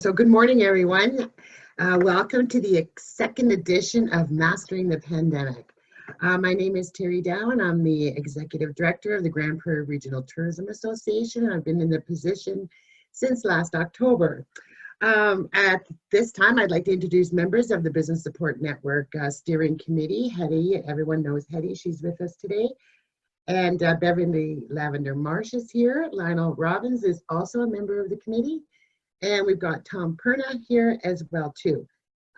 So good morning, everyone. Welcome to the second edition of Mastering the Pandemic. My name is Terry Dow, and I'm the Executive Director of the Grande Prairie Regional Tourism Association. I've been in the position since last October. At this time, I'd like to introduce members of the Business Support Network Steering Committee. Hetty, everyone knows Hetty, she's with us today. And Beverly Lavender Marsh is here. Lionel Robbins is also a member of the committee. And we've got Tom Perna here as well too.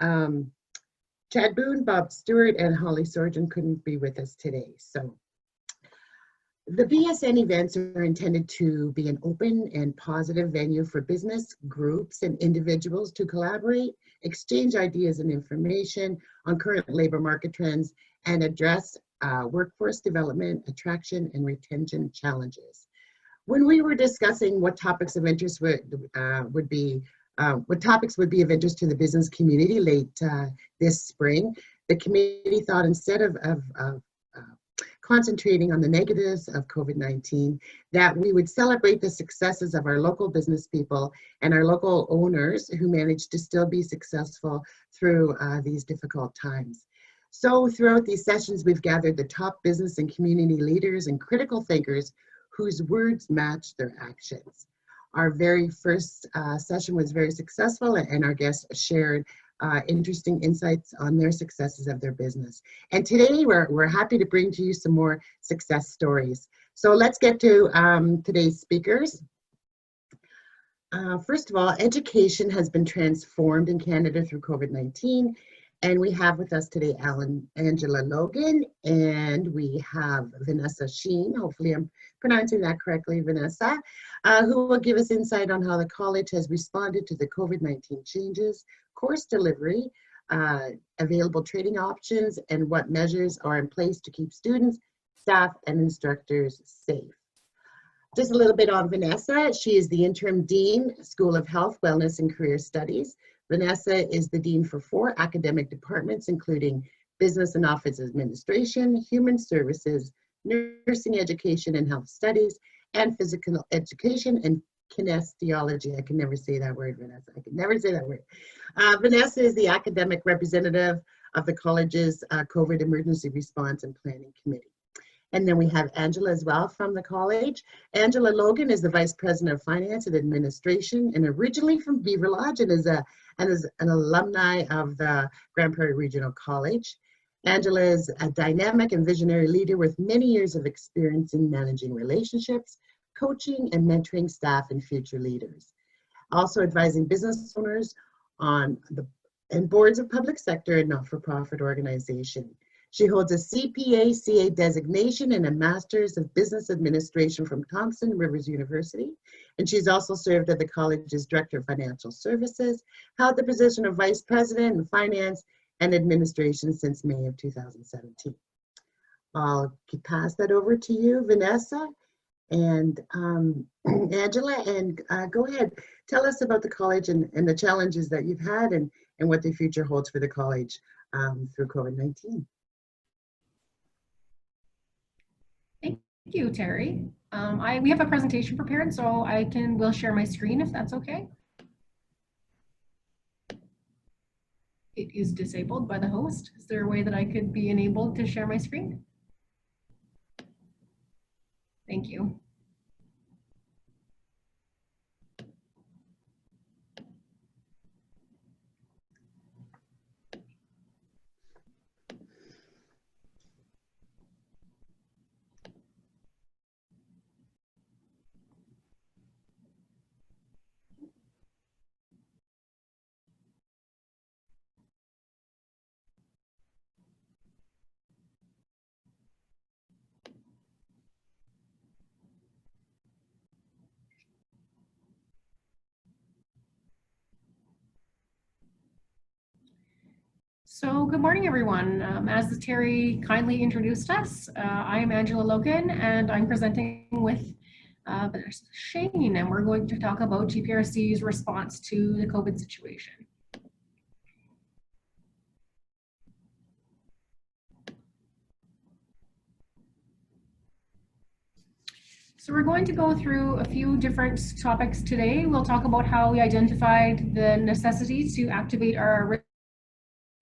Chad Boone, Bob Stewart, and Holly Sorgen couldn't be with us today. So the BSN events are intended to be an open and positive venue for business groups and individuals to collaborate, exchange ideas and information on current labor market trends, and address workforce development, attraction, and retention challenges. When we were discussing what topics of interest would be of interest to the business community late this spring, the committee thought instead of concentrating on the negatives of COVID-19, that we would celebrate the successes of our local business people and our local owners who managed to still be successful through these difficult times. So throughout these sessions, we've gathered the top business and community leaders and critical thinkers whose words match their actions. Our very first session was very successful, and our guests shared interesting insights on their successes of their business. And today we're happy to bring to you some more success stories. So let's get to today's speakers. First of all, education has been transformed in Canada through COVID-19. And we have with us today Angela Logan, and we have Vanessa Sheen. Hopefully I'm pronouncing that correctly, Vanessa, who will give us insight on how the college has responded to the COVID-19 changes, course delivery, available training options, and what measures are in place to keep students, staff, and instructors safe. Just a little bit on Vanessa. She is the Interim Dean, School of Health, Wellness, and Career Studies. Vanessa is the Dean for 4 academic departments, including Business and Office Administration, Human Services, Nursing Education and Health Studies, and Physical Education and Kinesiology. I can never say that word, Vanessa. I can never say that word. Vanessa is the academic representative of the college's COVID Emergency Response and Planning Committee. And then we have Angela as well from the college. Angela Logan is the Vice President of Finance and Administration, and originally from Beaver Lodge, and is an alumni of the Grande Prairie Regional College. Angela is a dynamic and visionary leader with many years of experience in managing relationships, coaching, and mentoring staff and future leaders. Also advising business owners on and boards of public sector and not-for-profit organizations. She holds a CPA-CA designation and a Master's of Business Administration from Thompson Rivers University. And she's also served as the college's Director of Financial Services, held the position of Vice President in Finance and Administration since May of 2017. I'll pass that over to you, Vanessa and Angela, and go ahead. Tell us about the college and the challenges that you've had and what the future holds for the college through COVID-19. Thank you, Terry. We have a presentation prepared, so we'll share my screen if that's okay. It is disabled by the host. Is there a way that I could be enabled to share my screen? Thank you. So good morning, everyone. As Terry kindly introduced us, I am Angela Logan, and I'm presenting with Vanessa Sheen, and we're going to talk about GPRC's response to the COVID situation. So we're going to go through a few different topics today. We'll talk about how we identified the necessity to activate our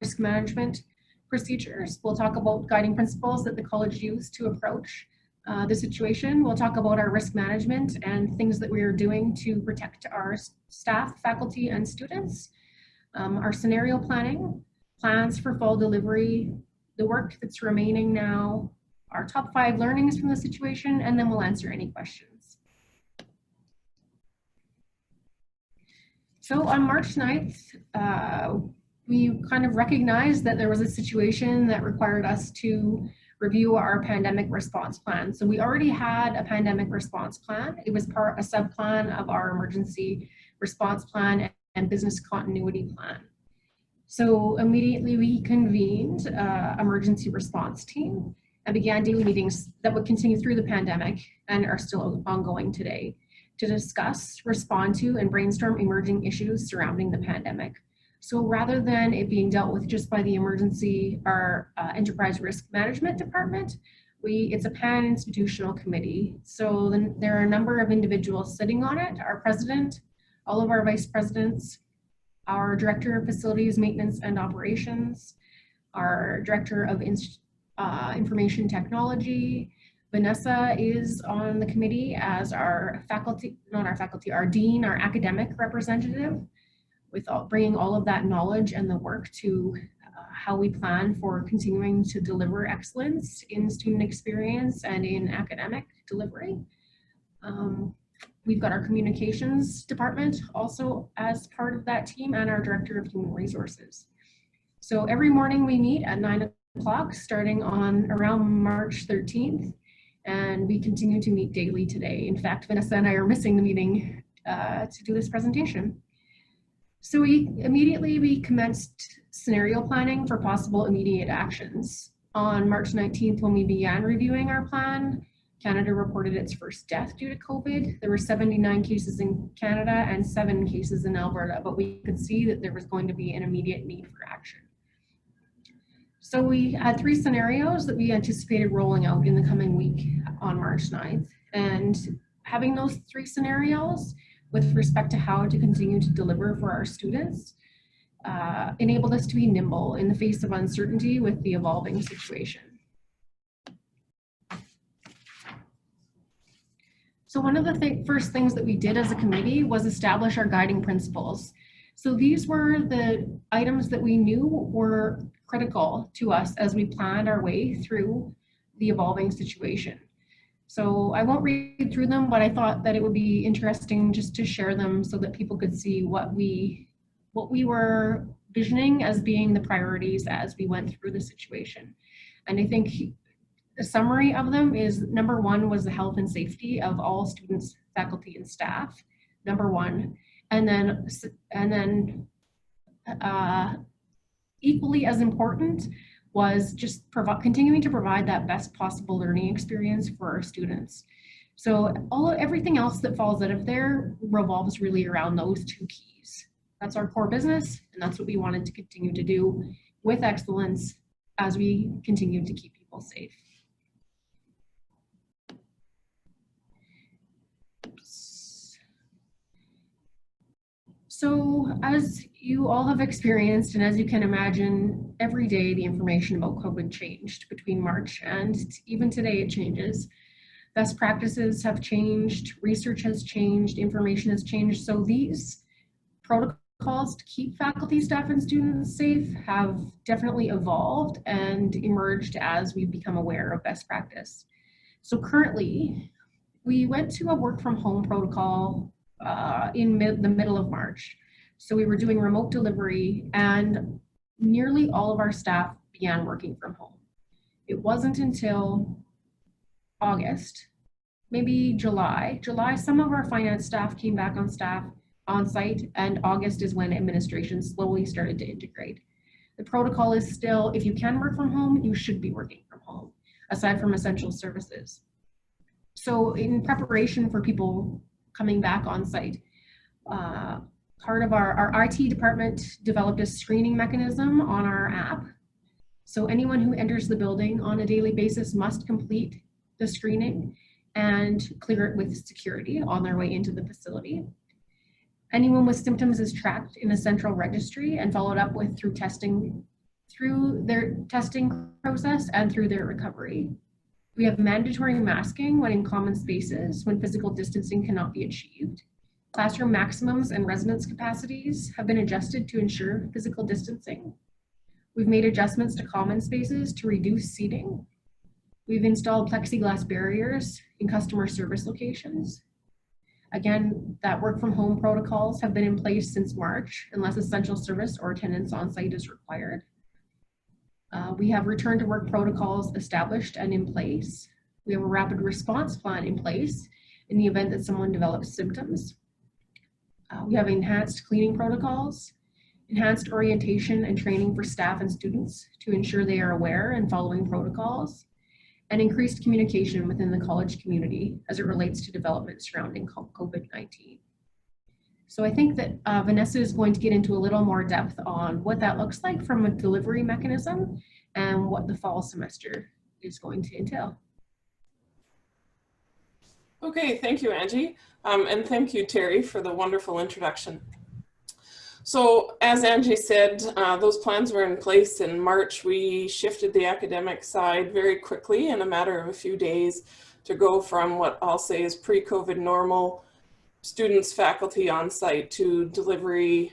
risk management procedures. We'll talk about guiding principles that the college used to approach the situation. We'll talk about our risk management and things that we are doing to protect our staff, faculty, and students. Our scenario planning, plans for fall delivery, the work that's remaining now, our top 5 learnings from the situation, and then we'll answer any questions. So on March 9th, we kind of recognized that there was a situation that required us to review our pandemic response plan. So we already had a pandemic response plan. It was a sub-plan of our emergency response plan and business continuity plan. So immediately we convened emergency response team and began daily meetings that would continue through the pandemic and are still ongoing today to discuss, respond to, and brainstorm emerging issues surrounding the pandemic. So rather than it being dealt with just by the our enterprise risk management department, it's a pan-institutional committee. So then there are a number of individuals sitting on it, our president, all of our vice presidents, our director of facilities, maintenance, and operations, our director of information technology. Vanessa is on the committee as our dean, our academic representative, with bringing all of that knowledge and the work to how we plan for continuing to deliver excellence in student experience and in academic delivery. We've got our communications department also as part of that team, and our director of human resources. So every morning we meet at 9 o'clock starting on around March 13th, and we continue to meet daily today. In fact, Vanessa and I are missing the meeting to do this presentation. So we commenced scenario planning for possible immediate actions. On March 19th, when we began reviewing our plan, Canada reported its first death due to COVID. There were 79 cases in Canada and 7 cases in Alberta, but we could see that there was going to be an immediate need for action. So we had 3 scenarios that we anticipated rolling out in the coming week on March 9th. And having those 3 scenarios with respect to how to continue to deliver for our students enabled us to be nimble in the face of uncertainty with the evolving situation. So one of the first things that we did as a committee was establish our guiding principles. So these were the items that we knew were critical to us as we planned our way through the evolving situation. So I won't read through them, but I thought that it would be interesting just to share them so that people could see what we were visioning as being the priorities as we went through the situation. And I think the summary of them is number 1 was the health and safety of all students, faculty, and staff, number 1. And then equally as important was just continuing to provide that best possible learning experience for our students. So everything else that falls out of there revolves really around those 2 keys. That's our core business, and that's what we wanted to continue to do with excellence as we continue to keep people safe. So as you all have experienced, and as you can imagine, every day the information about COVID changed between March and even today it changes. Best practices have changed, research has changed, information has changed. So these protocols to keep faculty, staff, and students safe have definitely evolved and emerged as we've become aware of best practice. So currently, we went to a work from home protocol in the middle of March. So we were doing remote delivery and nearly all of our staff began working from home. It wasn't until August, maybe July, some of our finance staff came back on site, and August is when administration slowly started to integrate. The protocol is still, if you can work from home, you should be working from home, aside from essential services. So in preparation for people coming back on site, part of our IT department developed a screening mechanism on our app. So anyone who enters the building on a daily basis must complete the screening. and clear it with security on their way into the facility. Anyone with symptoms is tracked in a central registry and followed up with through their testing process and through their recovery. We have mandatory masking when in common spaces when physical distancing cannot be achieved. Classroom maximums and residence capacities have been adjusted to ensure physical distancing. We've made adjustments to common spaces to reduce seating. We've installed plexiglass barriers in customer service locations. Again, that work from home protocols have been in place since March, unless essential service or attendance on site is required. We have return to work protocols established and in place. We have a rapid response plan in place in the event that someone develops symptoms. We have enhanced cleaning protocols, enhanced orientation and training for staff and students to ensure they are aware and following protocols, and increased communication within the college community as it relates to development surrounding COVID-19. So I think that Vanessa is going to get into a little more depth on what that looks like from a delivery mechanism and what the fall semester is going to entail. Okay, thank you, Angie. And thank you, Terry, for the wonderful introduction. So as Angie said, those plans were in place in March. We shifted the academic side very quickly in a matter of a few days to go from what I'll say is pre-COVID normal students, faculty on site to delivery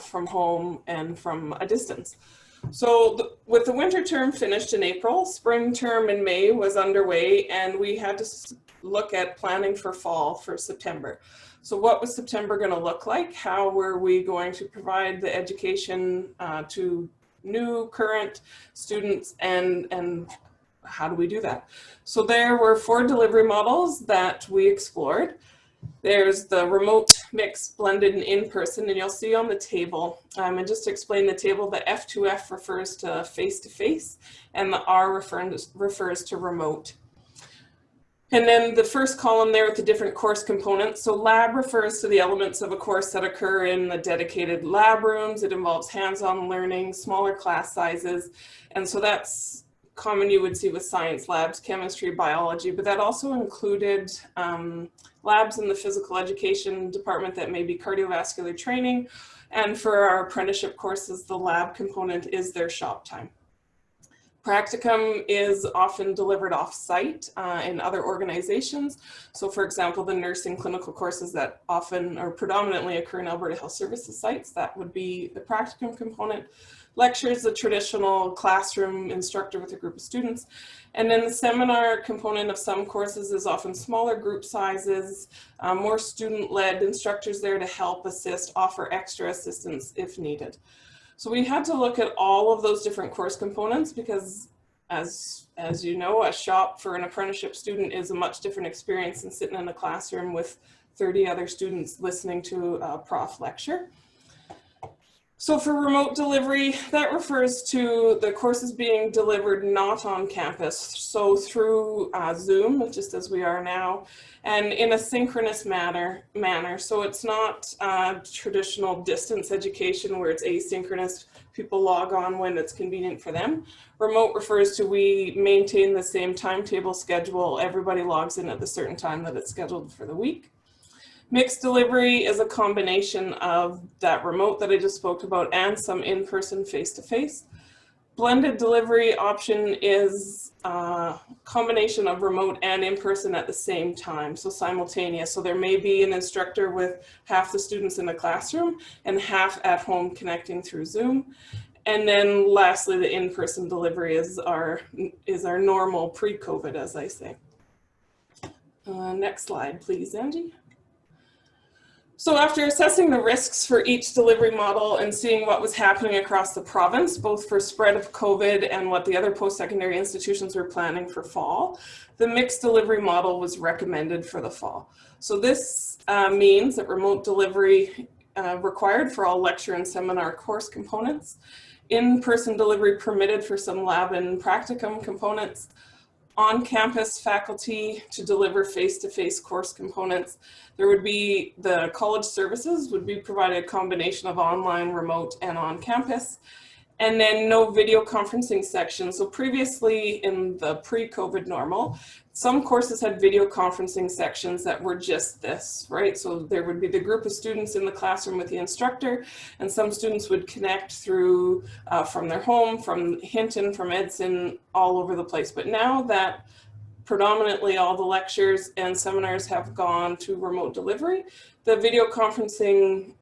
from home and from a distance. So with the winter term finished in April, spring term in May was underway, and we had to look at planning for fall for September. So what was September going to look like? How were we going to provide the education to new, current students, and how do we do that? So there were 4 delivery models that we explored. There's the remote, mixed, blended, and in-person, and you'll see on the table, and just to explain the table, the F2F refers to face-to-face, and the R refers to remote. And then the first column there with the different course components. So lab refers to the elements of a course that occur in the dedicated lab rooms. It involves hands-on learning, smaller class sizes, and so that's common you would see with science labs, chemistry, biology, but that also included labs in the physical education department that may be cardiovascular training. And for our apprenticeship courses, the lab component is their shop time. Practicum is often delivered off-site in other organizations. So for example, the nursing clinical courses that often or predominantly occur in Alberta Health Services sites, that would be the practicum component. Lectures, the traditional classroom instructor with a group of students. And then the seminar component of some courses is often smaller group sizes, more student-led instructors there to help assist, offer extra assistance if needed. So we had to look at all of those different course components because as you know, a shop for an apprenticeship student is a much different experience than sitting in a classroom with 30 other students listening to a prof lecture. So for remote delivery, that refers to the courses being delivered not on campus, so through Zoom, just as we are now, and in a synchronous manner. So it's not traditional distance education where it's asynchronous, people log on when it's convenient for them. Remote refers to we maintain the same timetable schedule, everybody logs in at the certain time that it's scheduled for the week. Mixed delivery is a combination of that remote that I just spoke about and some in-person face-to-face. Blended delivery option is a combination of remote and in-person at the same time, so simultaneous. So there may be an instructor with half the students in the classroom and half at home connecting through Zoom. And then lastly, the in-person delivery is our normal pre-COVID, as I say. Next slide, please, Angie. So after assessing the risks for each delivery model and seeing what was happening across the province, both for spread of COVID and what the other post-secondary institutions were planning for fall, the mixed delivery model was recommended for the fall. So this means that remote delivery required for all lecture and seminar course components, in-person delivery permitted for some lab and practicum components, on-campus faculty to deliver face-to-face course components. There would be the college services would be provided a combination of online, remote, and on-campus. and then no video conferencing section. So previously in the pre-COVID normal, some courses had video conferencing sections that were just this, right? So there would be the group of students in the classroom with the instructor, and some students would connect through from their home, from Hinton, from Edson, all over the place. But now that predominantly all the lectures and seminars have gone to remote delivery, the video conferencing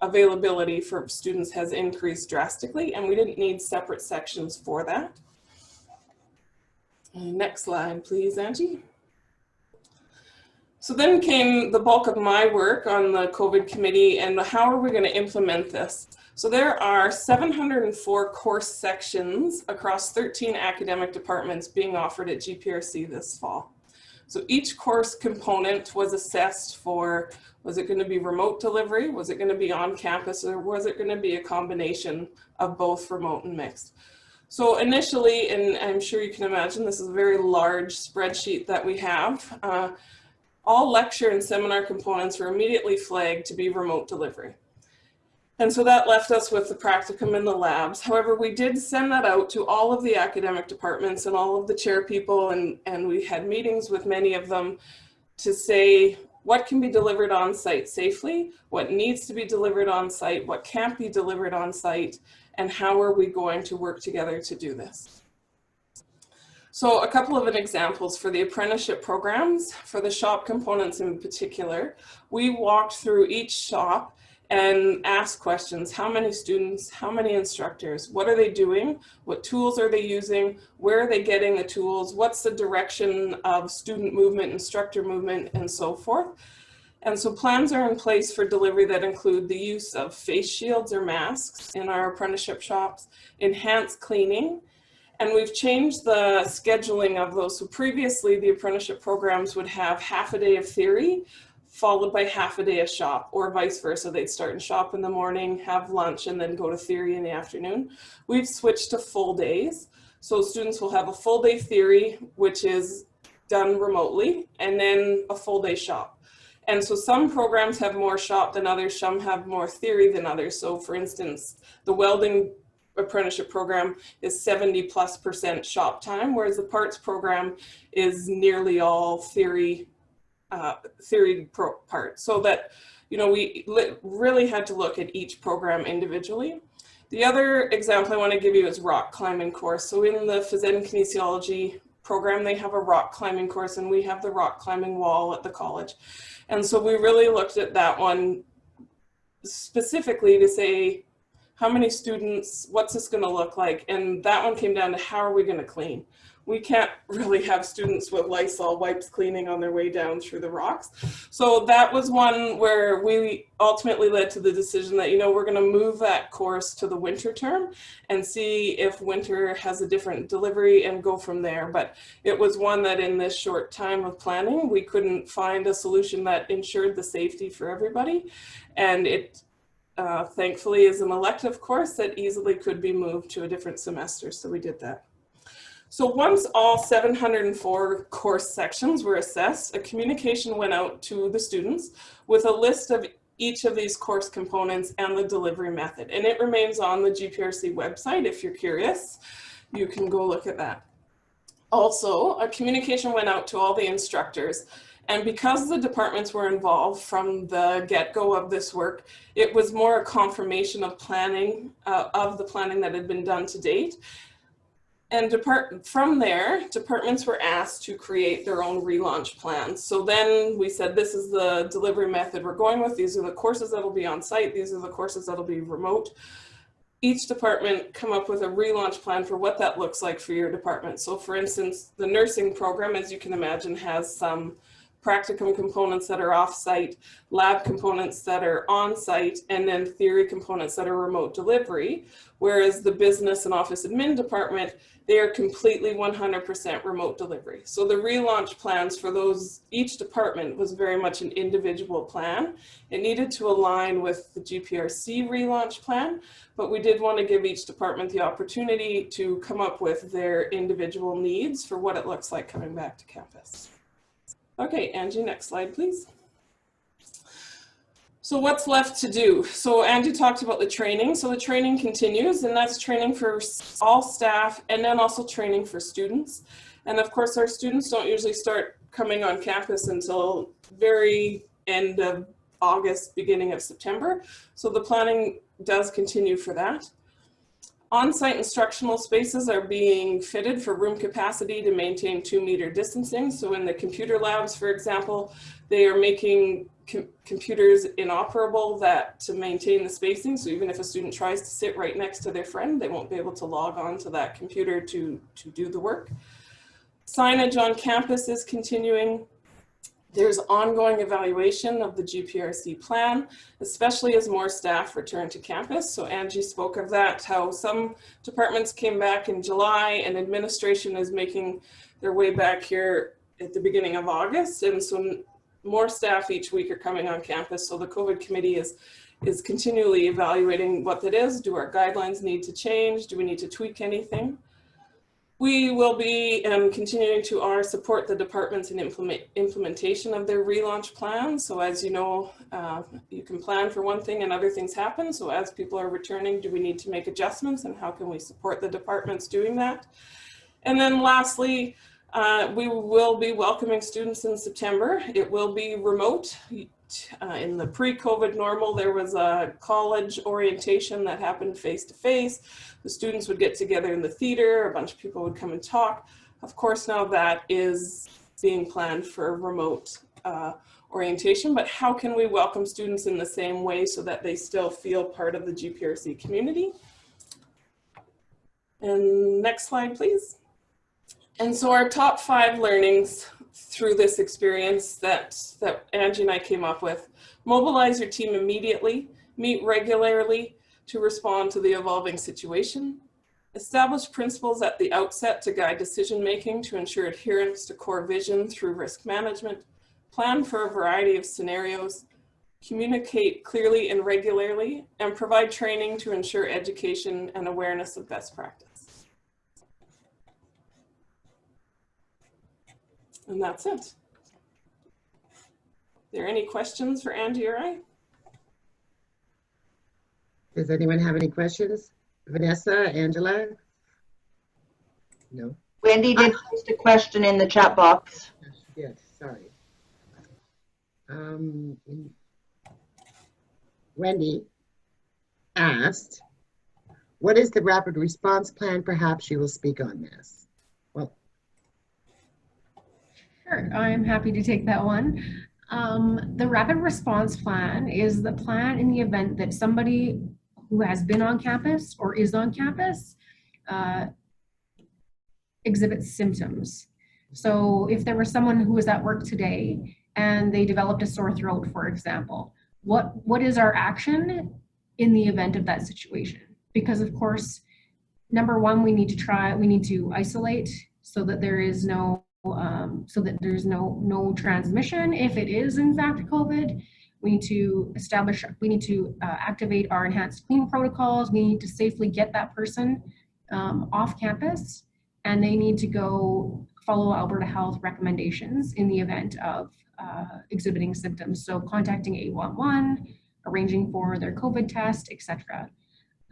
availability for students has increased drastically, and we didn't need separate sections for that. Next slide, please, Angie. So then came the bulk of my work on the COVID committee, and how are we going to implement this? So there are 704 course sections across 13 academic departments being offered at GPRC this fall. So each course component was assessed for, was it going to be remote delivery? Was it going to be on campus? Or was it going to be a combination of both remote and mixed? So initially, and I'm sure you can imagine, this is a very large spreadsheet that we have. All lecture and seminar components were immediately flagged to be remote delivery. And so that left us with the practicum and the labs. However, we did send that out to all of the academic departments and all of the chair people, and we had meetings with many of them to say what can be delivered on site safely, what needs to be delivered on site, what can't be delivered on site, and how are we going to work together to do this. So a couple of examples for the apprenticeship programs, for the shop components in particular, we walked through each shop and ask questions. How many students, how many instructors, what are they doing, what tools are they using, where are they getting the tools, what's the direction of student movement, instructor movement, and so forth. And so plans are in place for delivery that include the use of face shields or masks in our apprenticeship shops, enhanced cleaning, and we've changed the scheduling of those. So previously the apprenticeship programs would have half a day of theory, followed by half a day of shop, or vice versa. They'd start in shop in the morning, have lunch, and then go to theory in the afternoon. We've switched to full days. So students will have a full day theory, which is done remotely, and then a full day shop. And so some programs have more shop than others, some have more theory than others. So for instance, the welding apprenticeship program is 70+% shop time, whereas the parts program is nearly all theory part. So that, you know, we really had to look at each program individually. The other example I want to give you is rock climbing course. So in the phys ed and kinesiology program, they have a rock climbing course, and we have the rock climbing wall at the college. And so we really looked at that one specifically to say, how many students, what's this going to look like? And that one came down to how are we going to clean? We can't really have students with Lysol wipes cleaning on their way down through the rocks. So that was one where we ultimately led to the decision that, you know, we're going to move that course to the winter term and see if winter has a different delivery and go from there. But it was one that in this short time of planning, we couldn't find a solution that ensured the safety for everybody. And it thankfully is an elective course that easily could be moved to a different semester. So we did that. So once all 704 course sections were assessed, a communication went out to the students with a list of each of these course components and the delivery method. And it remains on the GPRC website. If you're curious, you can go look at that. Also, a communication went out to all the instructors. And because the departments were involved from the get-go of this work, it was more a confirmation of planning, of the planning that had been done to date. And from there, departments were asked to create their own relaunch plans. So then we said, this is the delivery method we're going with. These are the courses that'll be on site. These are the courses that'll be remote. Each department come up with a relaunch plan for what that looks like for your department. So for instance, the nursing program, as you can imagine, has some practicum components that are off-site, lab components that are on-site, and then theory components that are remote delivery. Whereas the business and office admin department, they are completely 100% remote delivery. So the relaunch plans for those, each department was very much an individual plan. It needed to align with the GPRC relaunch plan, but we did want to give each department the opportunity to come up with their individual needs for what it looks like coming back to campus. Okay, Angie, next slide, please. So what's left to do? So Andy talked about the training. So the training continues, and that's training for all staff and then also training for students. And of course, our students don't usually start coming on campus until very end of August, beginning of September. So the planning does continue for that. On-site instructional spaces are being fitted for room capacity to maintain 2-meter distancing. So in the computer labs, for example, they are making computers inoperable to maintain the spacing. So even if a student tries to sit right next to their friend, they won't be able to log on to that computer to do the work. Signage on campus is continuing. There's ongoing evaluation of the GPRC plan, especially as more staff return to campus. So Angie spoke of that, how some departments came back in July and administration is making their way back here at the beginning of August. And so more staff each week are coming on campus. So the COVID committee is continually evaluating what that is. Do our guidelines need to change? Do we need to tweak anything? We will be continuing to support the departments in implementation of their relaunch plan. So as you know, you can plan for one thing and other things happen. So as people are returning, do we need to make adjustments, and how can we support the departments doing that? And then lastly, we will be welcoming students in September. It will be remote. In the pre-COVID normal, there was a college orientation that happened face-to-face. The students would get together in the theater, a bunch of people would come and talk. Of course, now that is being planned for remote orientation, but how can we welcome students in the same way so that they still feel part of the GPRC community? And next slide, please. And so our top 5 learnings through this experience that Angie and I came up with: mobilize your team immediately, meet regularly to respond to the evolving situation, establish principles at the outset to guide decision-making to ensure adherence to core vision through risk management, plan for a variety of scenarios, communicate clearly and regularly, and provide training to ensure education and awareness of best practice. And that's it. Are there any questions for Angie or I? Does anyone have any questions? Vanessa, Angela? No? Wendy did post a question in the chat box. Yes, sorry. Wendy asked, what is the rapid response plan? Perhaps you will speak on this. Well, Sure, I'm happy to take that one. The rapid response plan is the plan in the event that somebody who has been on campus or is on campus exhibits symptoms. So if there was someone who was at work today and they developed a sore throat, for example, what is our action in the event of that situation? Because of course, number one, we need to isolate so that there is no no transmission. If it is in fact COVID, we need to activate our enhanced clean protocols. We need to safely get that person off campus, and they need to go follow Alberta Health recommendations in the event of exhibiting symptoms. So contacting 811, arranging for their COVID test, etc.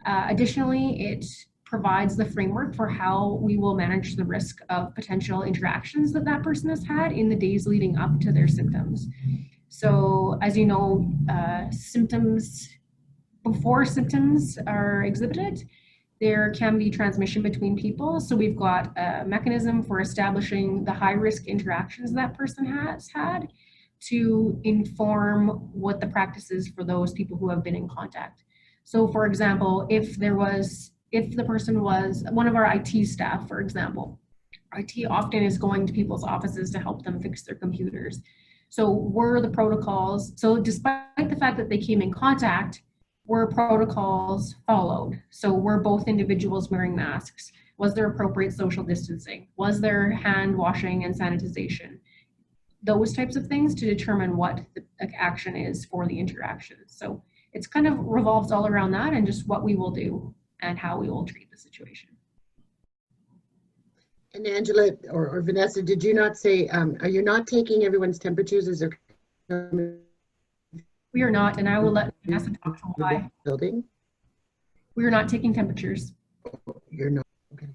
Additionally, it provides the framework for how we will manage the risk of potential interactions that person has had in the days leading up to their symptoms. So as you know, before symptoms are exhibited, there can be transmission between people. So we've got a mechanism for establishing the high-risk interactions that person has had to inform what the practice is for those people who have been in contact. So for example, if the person was one of our IT staff, for example, IT often is going to people's offices to help them fix their computers. So were the protocols, so despite the fact that they came in contact, were protocols followed? So were both individuals wearing masks? Was there appropriate social distancing? Was there hand washing and sanitization? Those types of things to determine what the action is for the interaction. So it's kind of revolves all around that and just what we will do and how we will treat the situation. and Angela or Vanessa, did you not say, are you not taking everyone's temperatures as they're coming? We are not, and I will let Vanessa talk to why. Building? We are not taking temperatures. You're not, okay.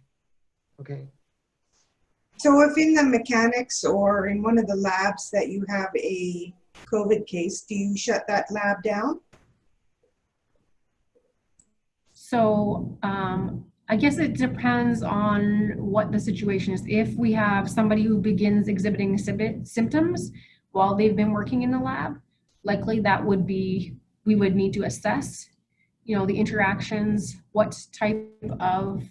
Okay. So if in the mechanics or in one of the labs that you have a COVID case, do you shut that lab down? So I guess it depends on what the situation is. If we have somebody who begins exhibiting symptoms while they've been working in the lab, likely that would be, we would need to assess, you know, the interactions, what type of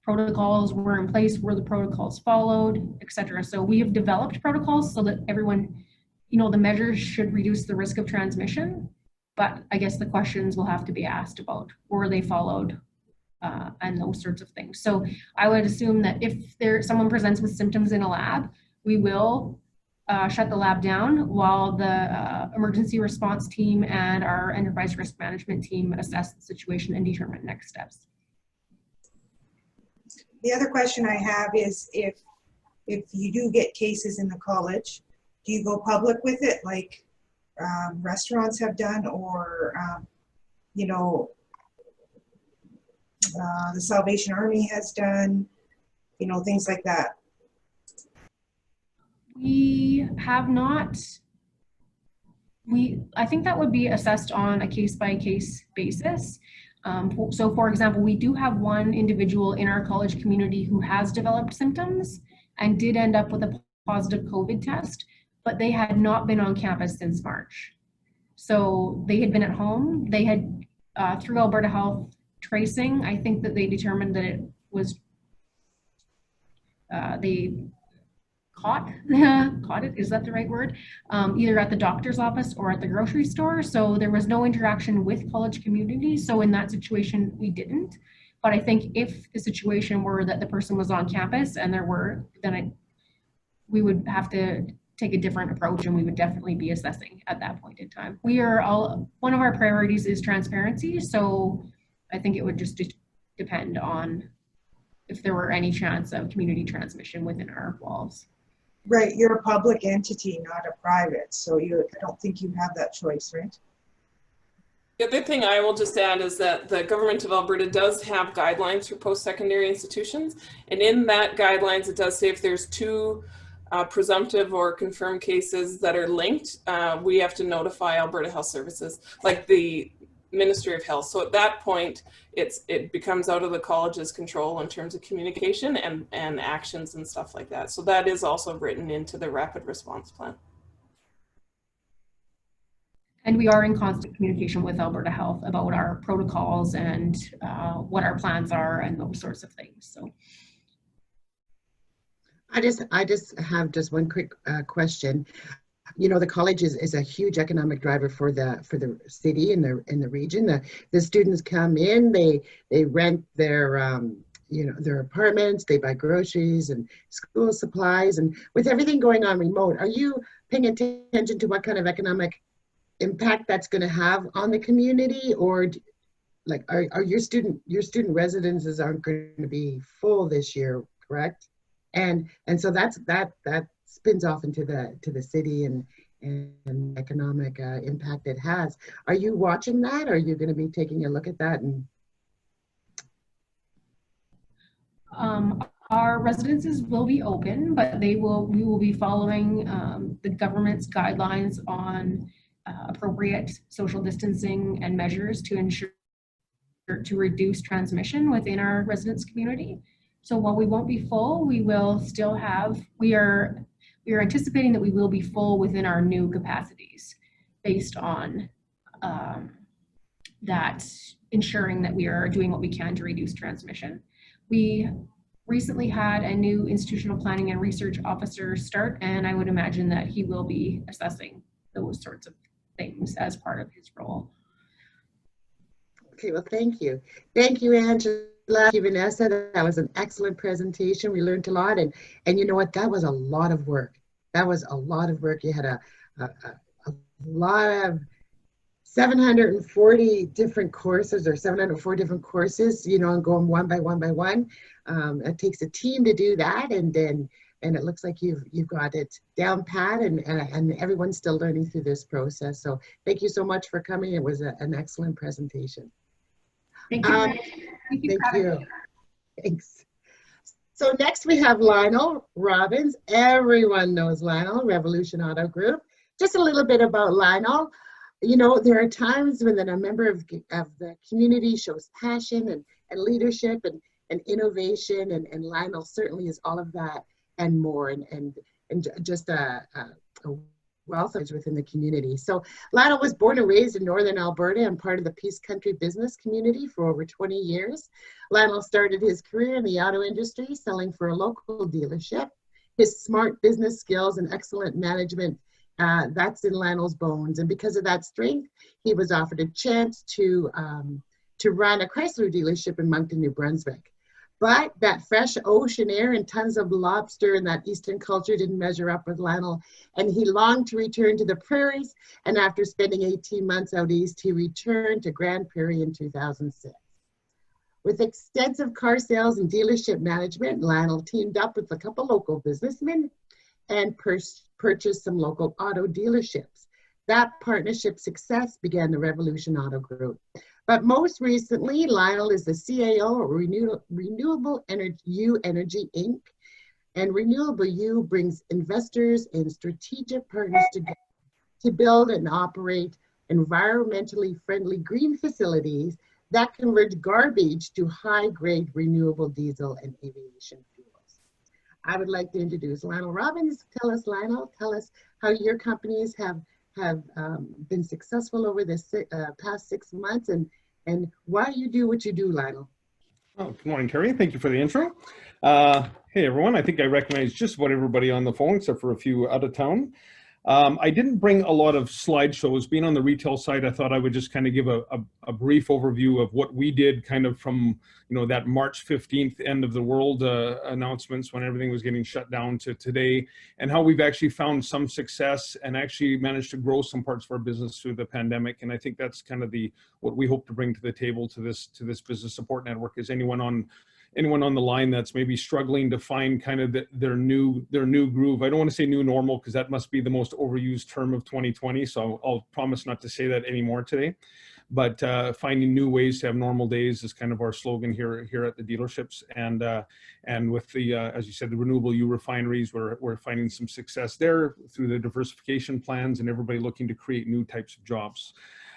protocols were in place, were the protocols followed, etc. So we have developed protocols so that everyone, you know, the measures should reduce the risk of transmission. But I guess the questions will have to be asked about, were they followed, and those sorts of things. So I would assume that if someone presents with symptoms in a lab, we will shut the lab down while the emergency response team and our enterprise risk management team assess the situation and determine next steps. The other question I have is if you do get cases in the college, do you go public with it like restaurants have done, or you know, the Salvation Army has done, you know, things like that? We have not. I think that would be assessed on a case-by-case basis. So for example, we do have one individual in our college community who has developed symptoms and did end up with a positive COVID test, but they had not been on campus since March. So they had been at home. They had, through Alberta Health tracing, I think that they determined that it was, they caught it, is that the right word? Either at the doctor's office or at the grocery store. So there was no interaction with college community. So in that situation, we didn't. But I think if the situation were that the person was on campus and there were, then we would have to take a different approach, and we would definitely be assessing at that point in time. One of our priorities is transparency. So I think it would just depend on if there were any chance of community transmission within our walls. Right, you're a public entity, not a private, so I don't think you have that choice, right? The other thing I will just add is that the government of Alberta does have guidelines for post-secondary institutions, and in that guidelines it does say if there's two presumptive or confirmed cases that are linked, we have to notify Alberta Health Services, like the Ministry of Health. So at that point, it becomes out of the college's control in terms of communication and actions and stuff like that. So that is also written into the rapid response plan. And we are in constant communication with Alberta Health about our protocols and what our plans are and those sorts of things. So I just have one quick question. You know, the college is a huge economic driver for the city and the region. The students come in, they rent their you know, their apartments, they buy groceries and school supplies, and with everything going on remote, are you paying attention to what kind of economic impact that's going to have on the community? Or like are your student residences aren't going to be full this year, correct? And so that spins off into the city and economic impact it has. Are you watching that? Are you going to be taking a look at that? And our residences will be open, but we will be following the government's guidelines on appropriate social distancing and measures to ensure to reduce transmission within our residence community. So while we won't be full, we will still have, we are anticipating that we will be full within our new capacities based on that, ensuring that we are doing what we can to reduce transmission. We recently had a new institutional planning and research officer start, and I would imagine that he will be assessing those sorts of things as part of his role. okay, well, thank you. Thank you, Angela. Thank you, Vanessa. That was an excellent presentation. We learned a lot, and you know what? That was a lot of work. That was a lot of work. You had a lot of 740 different courses, or 704 different courses, you know, and going one by one by one. It takes a team to do that, and then and it looks like you've got it down pat, and everyone's still learning through this process. So thank you so much for coming. It was an excellent presentation. Thank you. Thank you. Thanks. So next we have Lionel Robbins. Everyone knows Lionel, Revolution Auto Group. Just a little bit about Lionel. You know, there are times when a member of the community shows passion and leadership and innovation, and Lionel certainly is all of that and more, and just a wealth within the community. So Lionel was born and raised in Northern Alberta and part of the Peace Country business community for over 20 years. Lionel started his career in the auto industry, selling for a local dealership. His smart business skills and excellent management, that's in Lionel's bones. And because of that strength, he was offered a chance to run a Chrysler dealership in Moncton, New Brunswick. But that fresh ocean air and tons of lobster and that Eastern culture didn't measure up with Lionel, and he longed to return to the prairies. And after spending 18 months out east, he returned to Grande Prairie in 2006. With extensive car sales and dealership management, Lionel teamed up with a couple local businessmen and purchased some local auto dealerships. That partnership success began the Revolution Auto Group. But most recently, Lionel is the CAO of Renewable U Energy Inc. And Renewable U brings investors and strategic partners together to build and operate environmentally friendly green facilities that convert garbage to high-grade renewable diesel and aviation fuels. I would like to introduce Lionel Robbins. Lionel, tell us how your companies have been successful over this past 6 months, and why you do what you do, Lionel. Oh, good morning, Terry. Thank you for the intro. Hey, everyone. I think I recognize just about everybody on the phone, except for a few out of town. I didn't bring a lot of slideshows. Being on the retail side, I thought I would just kind of give a brief overview of what we did kind of from, you know, that March 15th end of the world announcements when everything was getting shut down to today, and how we've actually found some success and actually managed to grow some parts of our business through the pandemic. And I think that's kind of what we hope to bring to the table to this business support network. Is anyone on the line that's maybe struggling to find kind of their new groove. I don't want to say new normal, because that must be the most overused term of 2020. So I'll promise not to say that anymore today. But finding new ways to have normal days is kind of our slogan here at the dealerships. And with the, as you said, the renewable U refineries, we're finding some success there through the diversification plans and everybody looking to create new types of jobs.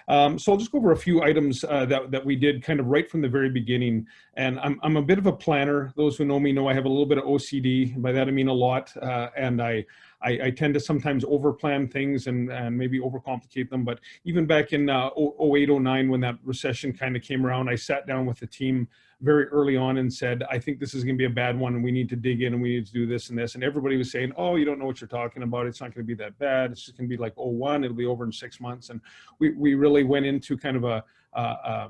So I'll just go over a few items that we did kind of right from the very beginning. And I'm a bit of a planner. Those who know me know I have a little bit of OCD. By that I mean a lot. And I tend to sometimes overplan things and maybe overcomplicate them. But even back in 08, 09, when that recession kind of came around, I sat down with the team very early on and said, I think this is going to be a bad one, and we need to dig in, and we need to do this and this. And everybody was saying, oh, you don't know what you're talking about. It's not going to be that bad. It's just going to be like 01. It'll be over in 6 months. And we really went into kind of a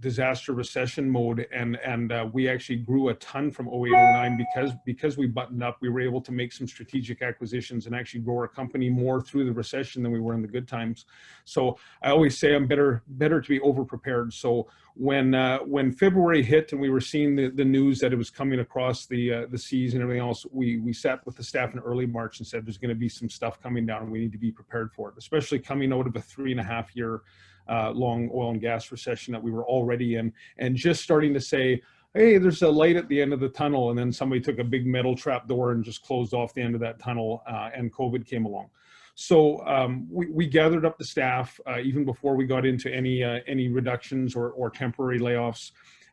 disaster recession mode, and we actually grew a ton from 08, 09 because we buttoned up. We were able to make some strategic acquisitions and actually grow our company more through the recession than we were in the good times. So I always say I'm better to be over prepared. So when February hit and we were seeing the news that it was coming across the seas and everything else, we sat with the staff in early March and said there's going to be some stuff coming down and we need to be prepared for it, especially coming out of a 3.5 year long oil and gas recession that we were already in, and just starting to say, hey, there's a light at the end of the tunnel. And then somebody took a big metal trap door and just closed off the end of that tunnel, and COVID came along. So we gathered up the staff even before we got into any reductions or temporary layoffs.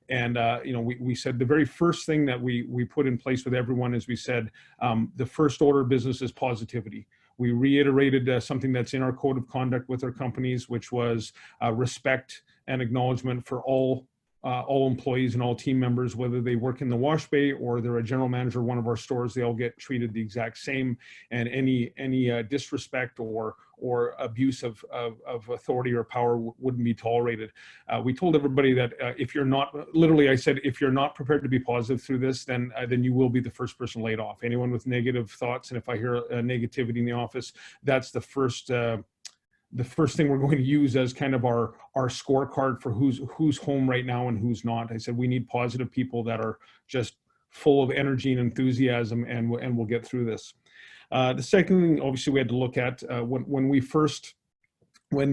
And we said the very first thing that we put in place with everyone is we said the first order of business is positivity. We reiterated something that's in our code of conduct with our companies, which was respect and acknowledgement for all employees and all team members, whether they work in the wash bay or they're a general manager of one of our stores. They all get treated the exact same, and any disrespect or abuse of authority or power wouldn't be tolerated. We told everybody that if you're not, literally I said, if you're not prepared to be positive through this, then you will be the first person laid off. Anyone with negative thoughts, and if I hear negativity in the office, that's the first thing we're going to use as kind of our scorecard for who's home right now and who's not. I said we need positive people that are just full of energy and enthusiasm, and we'll get through this. The second thing, obviously, we had to look at when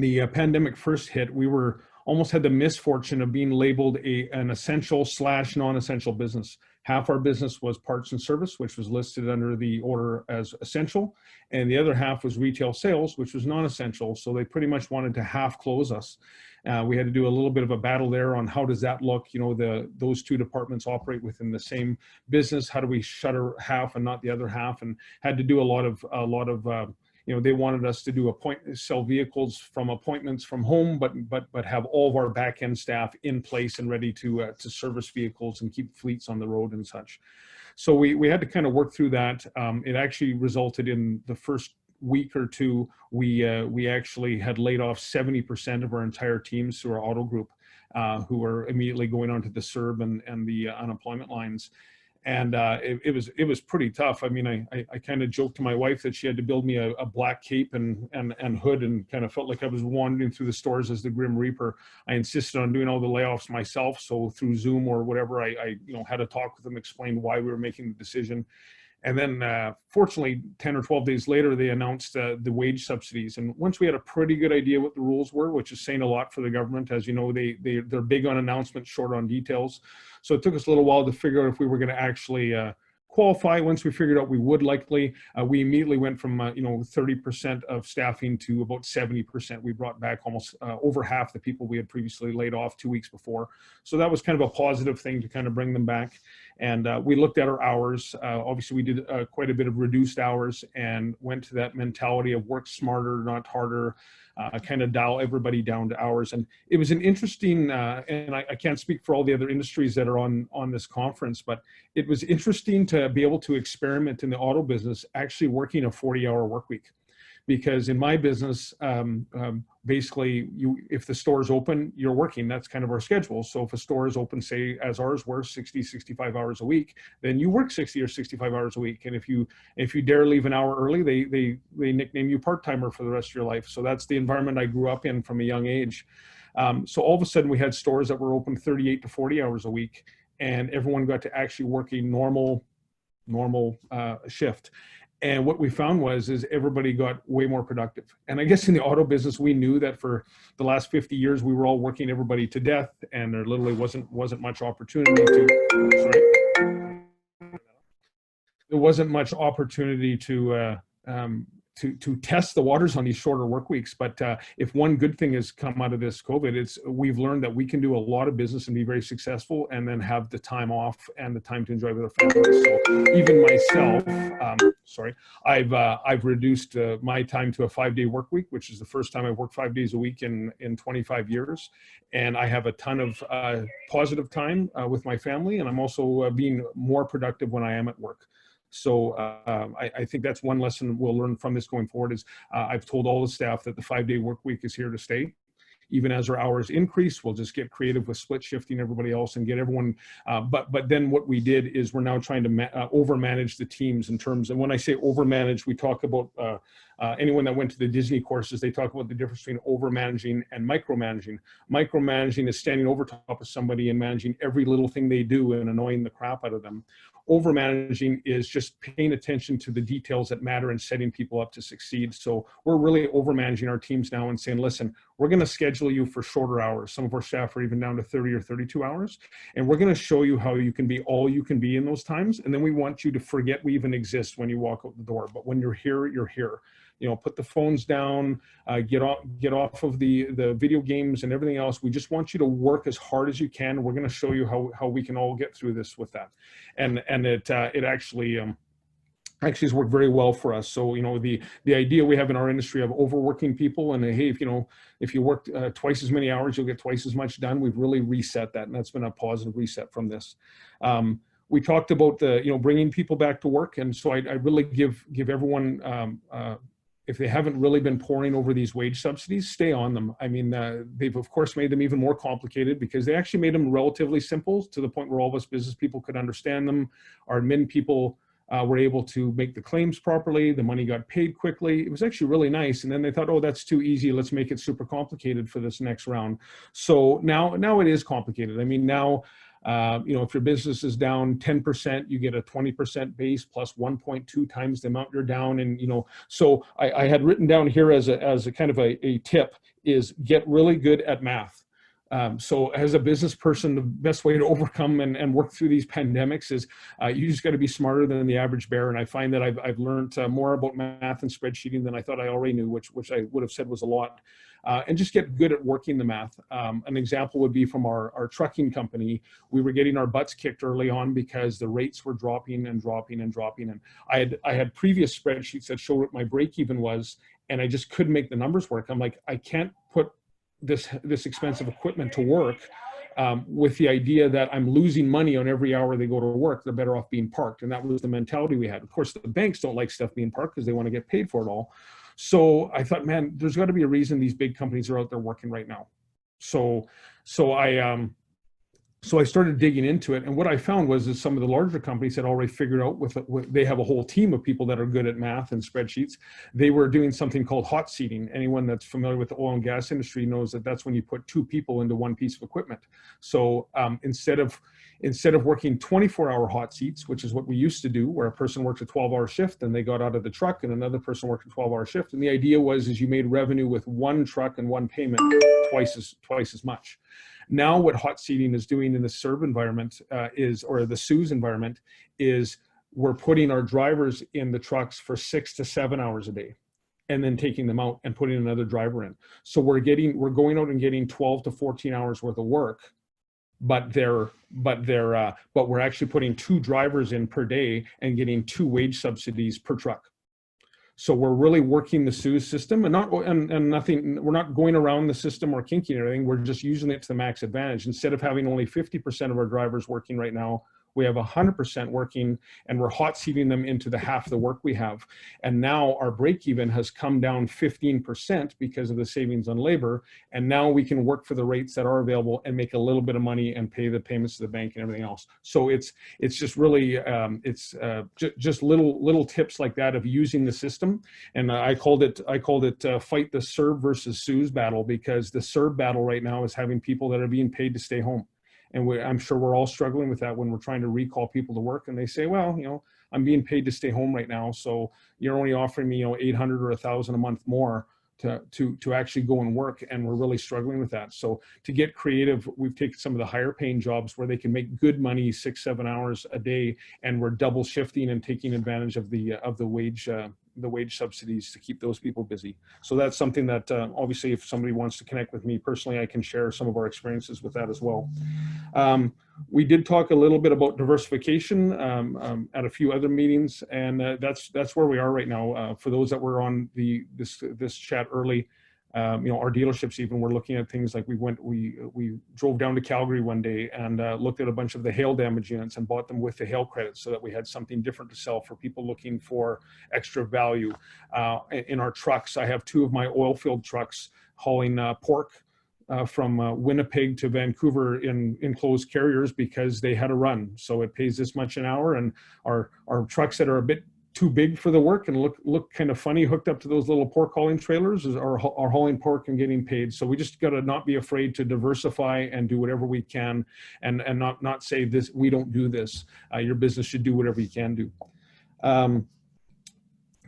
the pandemic first hit, we were almost had the misfortune of being labeled an essential / non-essential business. Half our business was parts and service, which was listed under the order as essential, and the other half was retail sales, which was non-essential. So they pretty much wanted to half close us. We had to do a little bit of a battle there on how does that look. You know, those two departments operate within the same business. How do we shutter half and not the other half? And had to do a lot of you know, they wanted us to sell vehicles from appointments from home, but have all of our back end staff in place and ready to service vehicles and keep fleets on the road and such. So we had to kind of work through that. It actually resulted in the first week or two, we actually had laid off 70% of our entire teams through our auto group, who were immediately going onto the CERB and the unemployment lines. And it was pretty tough. I mean, I kind of joked to my wife that she had to build me a black cape and hood, and kind of felt like I was wandering through the stores as the Grim Reaper. I insisted on doing all the layoffs myself. So through Zoom or whatever, I had a talk with them, explained why we were making the decision. And then fortunately, 10 or 12 days later, they announced the wage subsidies. And once we had a pretty good idea what the rules were, which is saying a lot for the government, as you know, they're big on announcements, short on details. So it took us a little while to figure out if we were going to actually qualify. Once we figured out we would likely, we immediately went from 30% of staffing to about 70%. We brought back almost over half the people we had previously laid off 2 weeks before. So that was kind of a positive thing to kind of bring them back. And we looked at our hours. Obviously, we did quite a bit of reduced hours and went to that mentality of work smarter, not harder, kind of dial everybody down to hours. And it was an interesting, and I can't speak for all the other industries that are on this conference, but it was interesting to be able to experiment in the auto business, actually working a 40-hour work week. Because in my business, basically, if the store is open, you're working. That's kind of our schedule. So if a store is open, say as ours were, 60, 65 hours a week, then you work 60 or 65 hours a week. And if you dare leave an hour early, they nickname you part-timer for the rest of your life. So that's the environment I grew up in from a young age. So all of a sudden, we had stores that were open 38 to 40 hours a week, and everyone got to actually work a normal shift. And what we found is everybody got way more productive. And I guess in the auto business, we knew that for the last 50 years, we were all working everybody to death, and there literally wasn't much opportunity to test the waters on these shorter work weeks. But if one good thing has come out of this COVID, we've learned that we can do a lot of business and be very successful, and then have the time off and the time to enjoy with our families. So even myself, I've reduced my time to a 5-day work week, which is the first time I've worked 5 days a week in 25 years. And I have a ton of positive time with my family, and I'm also being more productive when I am at work. So I think that's one lesson we'll learn from this going forward is I've told all the staff that the 5-day work week is here to stay. Even as our hours increase, we'll just get creative with split shifting everybody else and get everyone. But then what we did is we're now trying to over-manage the teams in terms, and when I say over-manage, we talk about anyone that went to the Disney courses, they talk about the difference between over-managing and micromanaging. Micromanaging is standing over top of somebody and managing every little thing they do and annoying the crap out of them. Over-managing is just paying attention to the details that matter and setting people up to succeed. So we're really over-managing our teams now and saying, listen, we're going to schedule you for shorter hours. Some of our staff are even down to 30 or 32 hours. And we're going to show you how you can be all you can be in those times. And then we want you to forget we even exist when you walk out the door. But when you're here, you're here. Put the phones down, get off of the video games and everything else. We just want you to work as hard as you can. We're going to show you how we can all get through this with that. And it actually has worked very well for us. So, the idea we have in our industry of overworking people and hey, if you work twice as many hours, you'll get twice as much done. We've really reset that. And that's been a positive reset from this. We talked about bringing people back to work. And so I really give everyone, if they haven't really been poring over these wage subsidies, stay on them. I mean, they've of course made them even more complicated because they actually made them relatively simple to the point where all of us business people could understand them. Our admin people were able to make the claims properly. The money got paid quickly. It was actually really nice. And then they thought, oh, that's too easy. Let's make it super complicated for this next round. So now it is complicated. I mean, now You know, if your business is down 10%, you get a 20% base plus 1.2 times the amount you're down. And, you know, so I had written down here as a kind of a tip is get really good at math. So as a business person, the best way to overcome and work through these pandemics is you just got to be smarter than the average bear. And I find that I've learned more about math and spreadsheeting than I thought I already knew, which I would have said was a lot. And just get good at working the math. An example would be from our trucking company. We were getting our butts kicked early on because the rates were dropping and dropping and dropping. And I had previous spreadsheets that showed what my break even was, and I just couldn't make the numbers work. I'm like, I can't put this expensive equipment to work with the idea that I'm losing money on every hour they go to work. They're better off being parked. And that was the mentality we had. Of course, the banks don't like stuff being parked because they want to get paid for it all. So I thought, man, there's got to be a reason these big companies are out there working right now. So I started digging into it, and what I found was that some of the larger companies had already figured out they have a whole team of people that are good at math and spreadsheets. They were doing something called hot seating. Anyone that's familiar with the oil and gas industry knows that that's when you put two people into one piece of equipment. So instead of working 24-hour hot seats, which is what we used to do, where a person worked a 12-hour shift and they got out of the truck and another person worked a 12-hour shift. And the idea was you made revenue with one truck and one payment twice as much. Now what hot seating is doing in the CERB environment or the SUSE environment is we're putting our drivers in the trucks for 6 to 7 hours a day and then taking them out and putting another driver in. So we're going out and getting 12 to 14 hours worth of work, but we're actually putting 2 drivers in per day and getting 2 wage subsidies per truck. So we're really working the SUSE system and nothing, we're not going around the system or kinking anything. We're just using it to the max advantage. Instead of having only 50% of our drivers working right now, we have 100% working, and we're hot seating them into the half the work we have. And now our break even has come down 15% because of the savings on labor. And now we can work for the rates that are available and make a little bit of money and pay the payments to the bank and everything else. So it's just really, just little tips like that of using the system. And I called it fight the CERB versus SUSE battle, because the CERB battle right now is having people that are being paid to stay home. And I'm sure we're all struggling with that when we're trying to recall people to work, and they say, well, you know, I'm being paid to stay home right now, so you're only offering me, you know, $800 or $1,000 a month more to actually go and work, and we're really struggling with that. So to get creative, we've taken some of the higher paying jobs where they can make good money 6-7 hours a day, and we're double shifting and taking advantage of the wage subsidies to keep those people busy. So that's something that obviously if somebody wants to connect with me personally, I can share some of our experiences with that as well. We did talk a little bit about diversification at a few other meetings, and that's where we are right now. For those that were on this chat early, you know, our dealerships even were looking at things like we drove down to Calgary one day and looked at a bunch of the hail damage units and bought them with the hail credits so that we had something different to sell for people looking for extra value. In our trucks, I have 2 of my oil filled trucks hauling pork from Winnipeg to Vancouver in enclosed carriers because they had a run. So it pays this much an hour, and our trucks that are a bit too big for the work and look kind of funny hooked up to those little pork hauling trailers are hauling pork and getting paid. So we just got to not be afraid to diversify and do whatever we can, and not say this, we don't do this. Your business should do whatever you can do.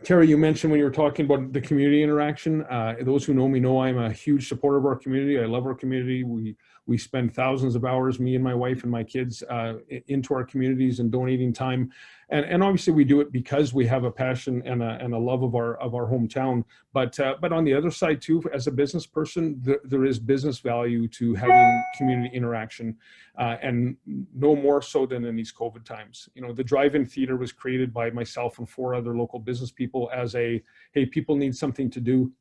Terry, you mentioned when you were talking about the community interaction. Those who know me know I'm a huge supporter of our community. I love our community. We spend thousands of hours, me and my wife and my kids, into our communities and donating time. And obviously we do it because we have a passion and a love of our hometown. But on the other side too, as a business person, there is business value to having community interaction, and no more so than in these COVID times. You know, the drive-in theater was created by myself and 4 other local business people as hey, people need something to do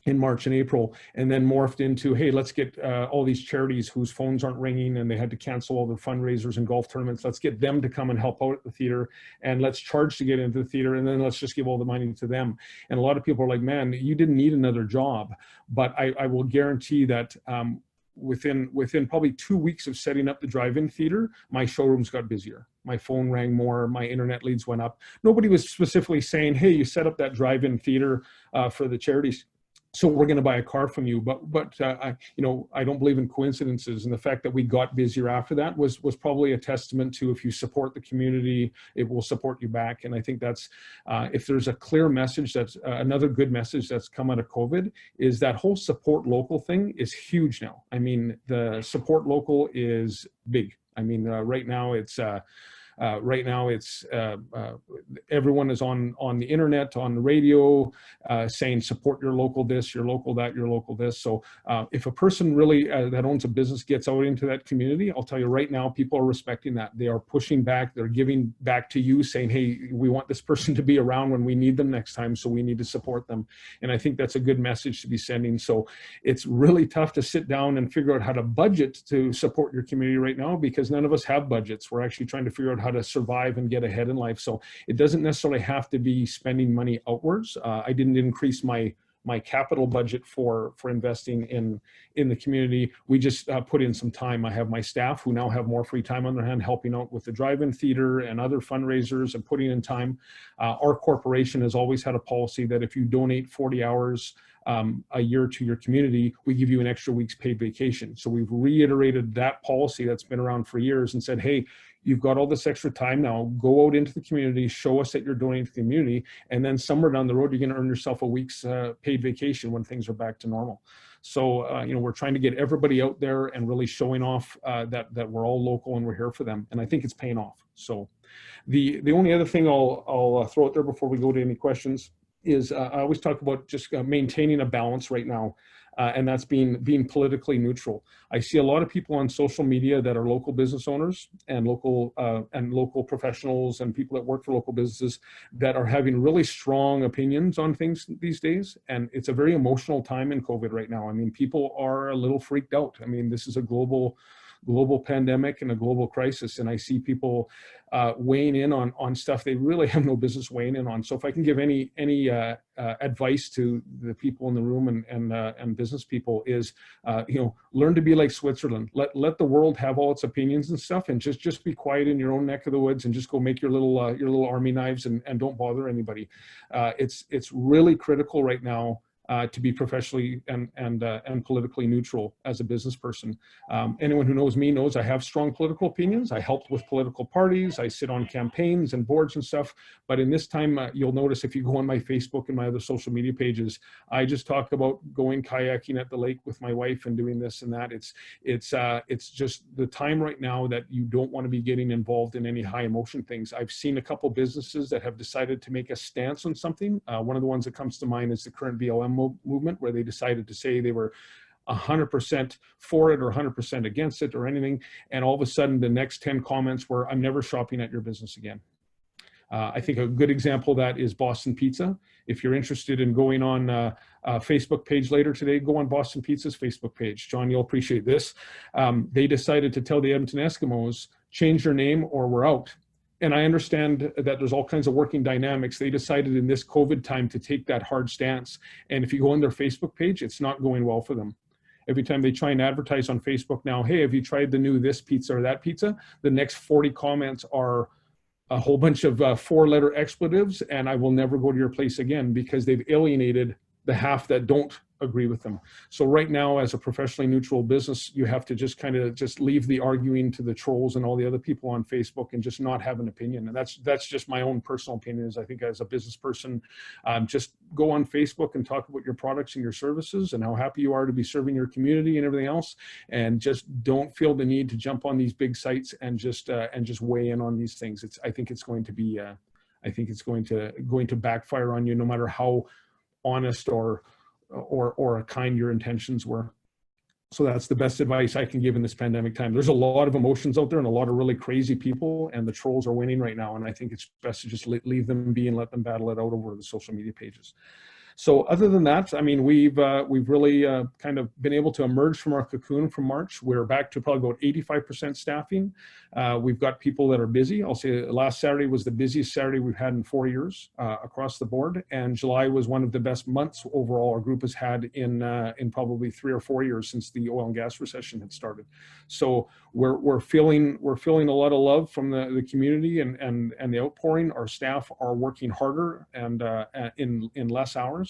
in March and April, and then morphed into, hey, let's get all these charities whose phones aren't ringing and they had to cancel all their fundraisers and golf tournaments. Let's get them to come and help out at the theater, and let's charge to get into the theater, and then let's just give all the money to them. And a lot of people are like, man, you didn't need another job. But I will guarantee that within probably 2 weeks of setting up the drive-in theater, my showrooms got busier. My phone rang more, my internet leads went up. Nobody was specifically saying, hey, you set up that drive-in theater for the charities so we're going to buy a car from you. But I don't believe in coincidences, and the fact that we got busier after that was probably a testament to, if you support the community, it will support you back. And I think that's if there's a clear message, that's another good message that's come out of COVID, is that whole support local thing is huge now. I mean, the support local is big. I mean, right now it's everyone is on the internet, on the radio, saying support your local this, your local that, your local this. So if a person really that owns a business gets out into that community, I'll tell you right now, people are respecting that. They are pushing back. They're giving back to you, saying, hey, we want this person to be around when we need them next time, so we need to support them. And I think that's a good message to be sending. So it's really tough to sit down and figure out how to budget to support your community right now, because none of us have budgets. We're actually trying to figure out how to survive and get ahead in life. So it doesn't necessarily have to be spending money outwards. I didn't increase my capital budget for investing in the community. We just put in some time. I have my staff who now have more free time on their hand, helping out with the drive-in theater and other fundraisers and putting in time. Our corporation has always had a policy that if you donate 40 hours a year to your community, we give you an extra week's paid vacation. So we've reiterated that policy that's been around for years and said, hey, you've got all this extra time now, go out into the community, show us that you're donating to the community, and then somewhere down the road, you're gonna earn yourself a week's paid vacation when things are back to normal. So, we're trying to get everybody out there and really showing off that we're all local and we're here for them. And I think it's paying off. So the only other thing I'll throw out there before we go to any questions is I always talk about just maintaining a balance right now. And that's being politically neutral. I see a lot of people on social media that are local business owners and local professionals and people that work for local businesses that are having really strong opinions on things these days. And it's a very emotional time in COVID right now. I mean, people are a little freaked out. I mean, this is a global pandemic and a global crisis, and I see people weighing in on stuff they really have no business weighing in on. So if I can give any advice to the people in the room and business people is, learn to be like Switzerland. Let the world have all its opinions and stuff, and just be quiet in your own neck of the woods and just go make your little army knives and don't bother anybody. It's really critical right now to be professionally and politically neutral as a business person. Anyone who knows me knows I have strong political opinions. I helped with political parties. I sit on campaigns and boards and stuff. But in this time, you'll notice if you go on my Facebook and my other social media pages, I just talk about going kayaking at the lake with my wife and doing this and that. It's just the time right now that you don't want to be getting involved in any high emotion things. I've seen a couple businesses that have decided to make a stance on something. One of the ones that comes to mind is the current BLM movement, where they decided to say they were 100% for it or 100% against it or anything. And all of a sudden, the next 10 comments were, I'm never shopping at your business again. I think a good example of that is Boston Pizza. If you're interested in going on a Facebook page later today, go on Boston Pizza's Facebook page. John, you'll appreciate this. They decided to tell the Edmonton Eskimos, change your name or we're out. And I understand that there's all kinds of working dynamics. They decided in this COVID time to take that hard stance. And if you go on their Facebook page, it's not going well for them. Every time they try and advertise on Facebook now, hey, have you tried the new this pizza or that pizza? The next 40 comments are a whole bunch of 4-letter expletives, and I will never go to your place again, because they've alienated the half that don't agree with them. So right now, as a professionally neutral business, you have to just kind of just leave the arguing to the trolls and all the other people on Facebook and just not have an opinion. And that's just my own personal opinion. Is I think as a business person, just go on Facebook and talk about your products and your services and how happy you are to be serving your community and everything else. And just don't feel the need to jump on these big sites and just weigh in on these things. I think it's going to backfire on you, no matter how honest or kind your intentions were. So that's the best advice I can give in this pandemic time. There's a lot of emotions out there and a lot of really crazy people, and the trolls are winning right now. And I think it's best to just leave them be and let them battle it out over the social media pages. So other than that, I mean, we've really kind of been able to emerge from our cocoon from March. We're back to probably about 85% staffing. We've got people that are busy. I'll say last Saturday was the busiest Saturday we've had in 4 years across the board. And July was one of the best months overall our group has had in probably 3 or 4 years since the oil and gas recession had started. So we're feeling a lot of love from the community and the outpouring. Our staff are working harder and in less hours.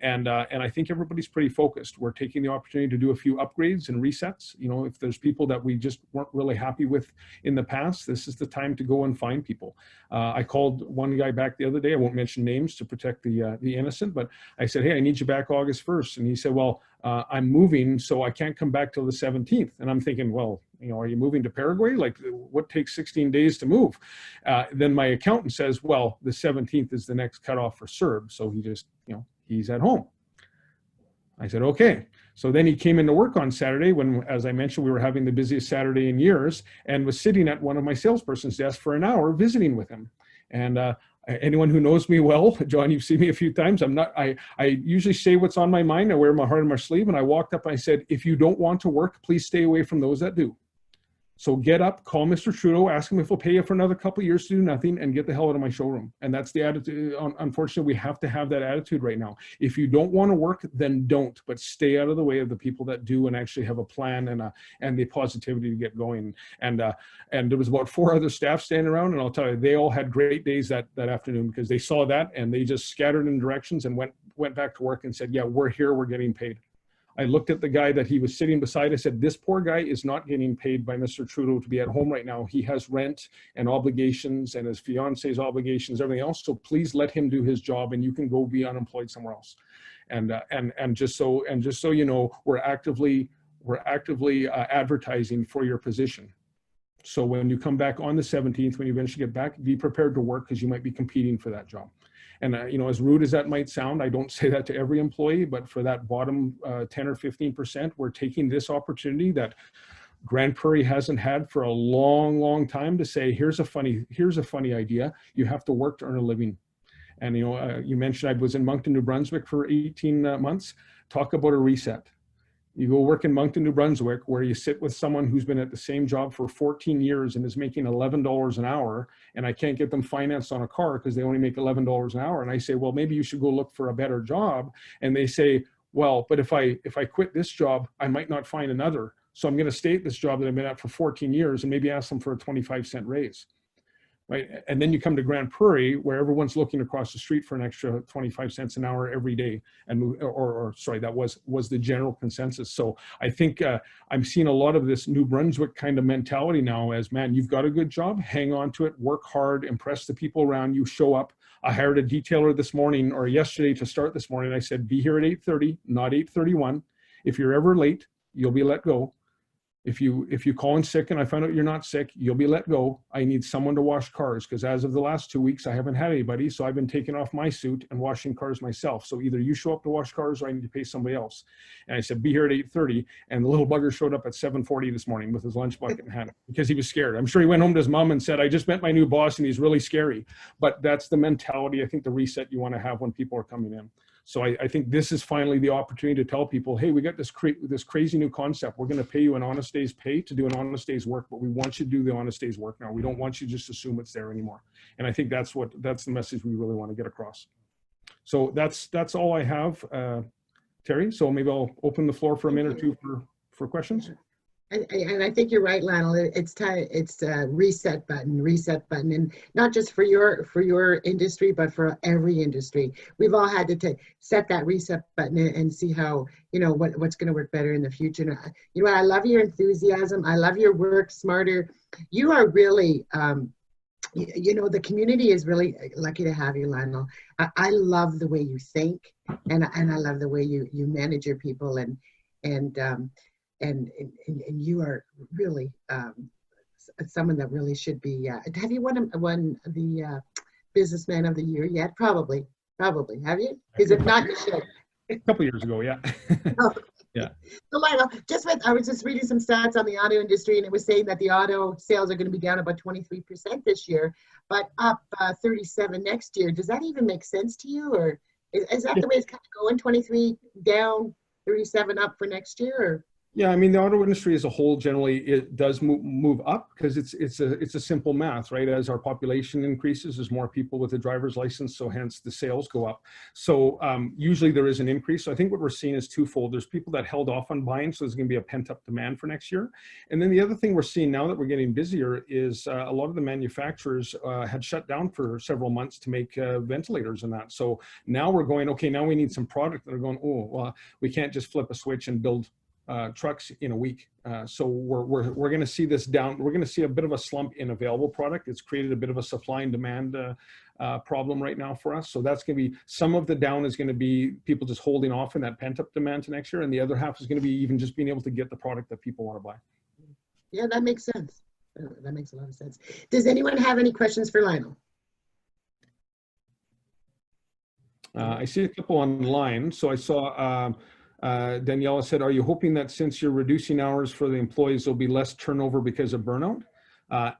And I think everybody's pretty focused. We're taking the opportunity to do a few upgrades and resets. You know, if there's people that we just weren't really happy with in the past, this is the time to go and find people. I called one guy back the other day. I won't mention names to protect the innocent, but I said, hey, I need you back August 1st. And he said, well, I'm moving, so I can't come back till the 17th. And I'm thinking, well, you know, are you moving to Paraguay? Like, what takes 16 days to move? Then my accountant says, well, the 17th is the next cutoff for CERB. So he just, you know, he's at home. I said, okay. So then he came into work on Saturday when, as I mentioned, we were having the busiest Saturday in years, and was sitting at one of my salesperson's desk for an hour visiting with him. And anyone who knows me well, John, you've seen me a few times. I usually say what's on my mind. I wear my heart on my sleeve. And I walked up and I said, if you don't want to work, please stay away from those that do. So get up, call Mr. Trudeau, ask him if he'll pay you for another couple of years to do nothing, and get the hell out of my showroom. And that's the attitude. Unfortunately, we have to have that attitude right now. If you don't want to work, then don't, but stay out of the way of the people that do and actually have a plan and the positivity to get going. And there was about 4 other staff standing around, and I'll tell you, they all had great days that afternoon, because they saw that and they just scattered in directions and went back to work and said, yeah, we're here, we're getting paid. I looked at the guy that he was sitting beside. I said, this poor guy is not getting paid by Mr. Trudeau to be at home right now. He has rent and obligations and his fiance's obligations, everything else. So please let him do his job, and you can go be unemployed somewhere else. And just so you know, we're actively advertising for your position. So when you come back on the 17th, when you eventually get back, be prepared to work, because you might be competing for that job. And, you know, as rude as that might sound, I don't say that to every employee, but for that bottom 10 or 15%, we're taking this opportunity that Grande Prairie hasn't had for a long, long time to say, here's a funny idea. You have to work to earn a living. And, you know, you mentioned I was in Moncton, New Brunswick for 18 months. Talk about a reset. You go work in Moncton, New Brunswick, where you sit with someone who's been at the same job for 14 years and is making $11 an hour, and I can't get them financed on a car because they only make $11 an hour. And I say, well, maybe you should go look for a better job. And they say, well, but if I quit this job, I might not find another. So I'm going to stay at this job that I've been at for 14 years and maybe ask them for a 25-cent raise. Right. And then you come to Grande Prairie, where everyone's looking across the street for an extra 25 cents an hour every day. And sorry, that was the general consensus. So I think I'm seeing a lot of this New Brunswick kind of mentality now as, man, you've got a good job, hang on to it, work hard, impress the people around you, show up. I hired a detailer this morning or yesterday to start this morning. I said, be here at 8:30, not 8:31. If you're ever late, you'll be let go. If you call in sick and I find out you're not sick, you'll be let go. I need someone to wash cars, because as of the last 2 weeks, I haven't had anybody. So I've been taking off my suit and washing cars myself. So either you show up to wash cars or I need to pay somebody else. And I said, be here at 8:30. And the little bugger showed up at 7:40 this morning with his lunch bucket in hand because he was scared. I'm sure he went home to his mom and said, I just met my new boss and he's really scary. But that's the mentality, I think, the reset you want to have when people are coming in. So I think this is finally the opportunity to tell people, hey, we got this crazy new concept. We're going to pay you an honest day's pay to do an honest day's work, but we want you to do the honest day's work now. We don't want you to just assume it's there anymore. And I think that's the message we really want to get across. So that's all I have, Terry. So maybe I'll open the floor for a minute or two for questions. And I think you're right, Lionel. It's time. It's a reset button, and not just for your industry, but for every industry. We've all had to set that reset button and see how, you know, what's going to work better in the future. And, you know, I love your enthusiasm. I love your work smarter. You are really, you know, the community is really lucky to have you, Lionel. I love the way you think, and I love the way you manage your people and you are really someone that really should be. Have you won the Businessman of the Year yet? Probably. Have you? Because if not, you should. A couple years ago, yeah. Oh. Yeah. So Lionel, I was just reading some stats on the auto industry, and it was saying that the auto sales are going to be down about 23% this year, but up 37% next year. Does that even make sense to you, or is that the way it's kind of going? 23 down, 37 up for next year? Or? Yeah, I mean, the auto industry as a whole generally it does move up because it's a simple math, right? As our population increases, there's more people with a driver's license, so hence the sales go up. So usually there is an increase. So I think what we're seeing is twofold. There's people that held off on buying, so there's going to be a pent-up demand for next year. And then the other thing we're seeing now that we're getting busier is a lot of the manufacturers had shut down for several months to make ventilators and that. So now we're going, okay, now we need some product. That are going, oh, well, we can't just flip a switch and build trucks in a week. So we're going to see this down. We're going to see a bit of a slump in available product. It's created a bit of a supply and demand problem right now for us. So that's going to be, some of the down is going to be people just holding off in that pent up demand to next year. And the other half is going to be even just being able to get the product that people want to buy. Yeah, that makes sense. That makes a lot of sense. Does anyone have any questions for Lionel? I see a couple online. So I saw Daniela said, are you hoping that since you're reducing hours for the employees, there'll be less turnover because of burnout?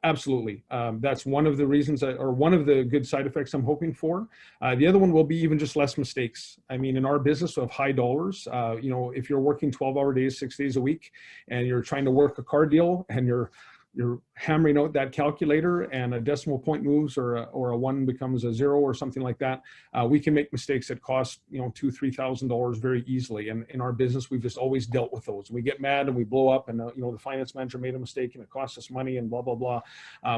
Absolutely. That's one of the reasons or one of the good side effects I'm hoping for. The other one will be even just less mistakes. I mean, in our business of high dollars, you know, if you're working 12-hour days, 6 days a week, and you're trying to work a car deal and you're hammering out that calculator and a decimal point moves or a 1 becomes a 0 or something like that, we can make mistakes that cost, you know, $2,000-3,000 very easily. And in our business, we've just always dealt with those. We get mad and we blow up and, you know, the finance manager made a mistake and it costs us money and blah, blah, blah.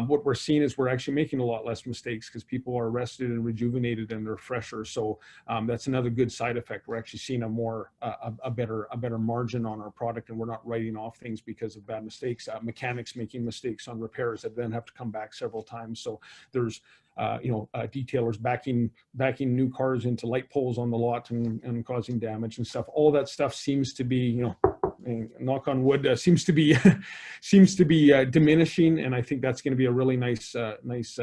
What we're seeing is we're actually making a lot less mistakes because people are rested and rejuvenated and they're fresher. So that's another good side effect. We're actually seeing a better margin on our product, and we're not writing off things because of bad mistakes. Mechanics making mistakes on repairs that then have to come back several times. So there's detailers backing new cars into light poles on the lot and causing damage and stuff. All that stuff seems to be, you know, knock on wood, seems to be diminishing. And I think that's going to be a really nice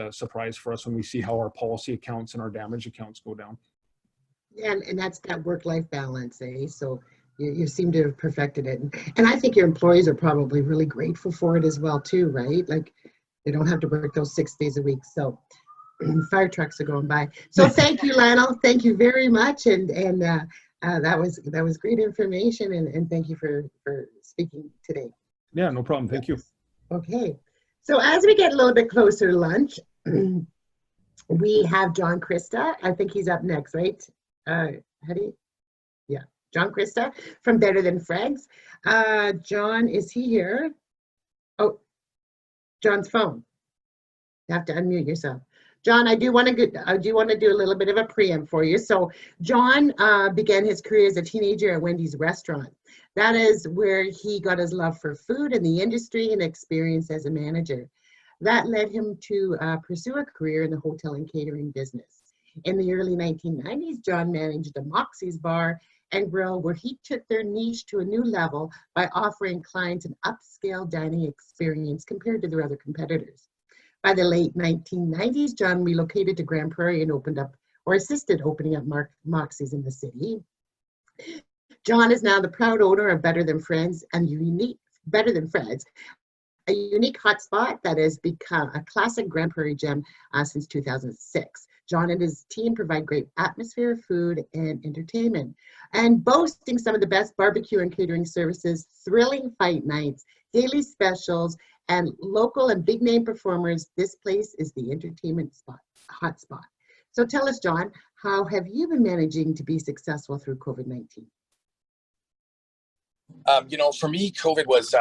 surprise for us when we see how our policy accounts and our damage accounts go down. Yeah, and that's that work-life balance, eh? So you seem to have perfected it. And I think your employees are probably really grateful for it as well too, right? Like they don't have to work those 6 days a week. So fire trucks are going by. So thank you, Lionel. Thank you very much. And that was great information. And thank you for speaking today. Yeah, no problem. Thank you. Okay. So as we get a little bit closer to lunch, we have John Krista. I think he's up next, right? John Krista from Better Than Friends. John, is he here? Oh, John's phone. You have to unmute yourself. John, I do want to do a little bit of a preamp for you. So John began his career as a teenager at Wendy's restaurant. That is where he got his love for food and the industry and experience as a manager. That led him to pursue a career in the hotel and catering business. In the early 1990s, John managed a Moxie's bar and grill where he took their niche to a new level by offering clients an upscale dining experience compared to their other competitors. By the late 1990s, John relocated to Grande Prairie and opened up or assisted opening up Moxie's in the city. John is now the proud owner of Better Than Friends and Better Than Friends, a unique hotspot that has become a classic Grande Prairie gem since 2006. John and his team provide great atmosphere, food, and entertainment. And boasting some of the best barbecue and catering services, thrilling fight nights, daily specials, and local and big name performers, this place is the entertainment hotspot. So tell us, John, how have you been managing to be successful through COVID-19? You know, for me, COVID was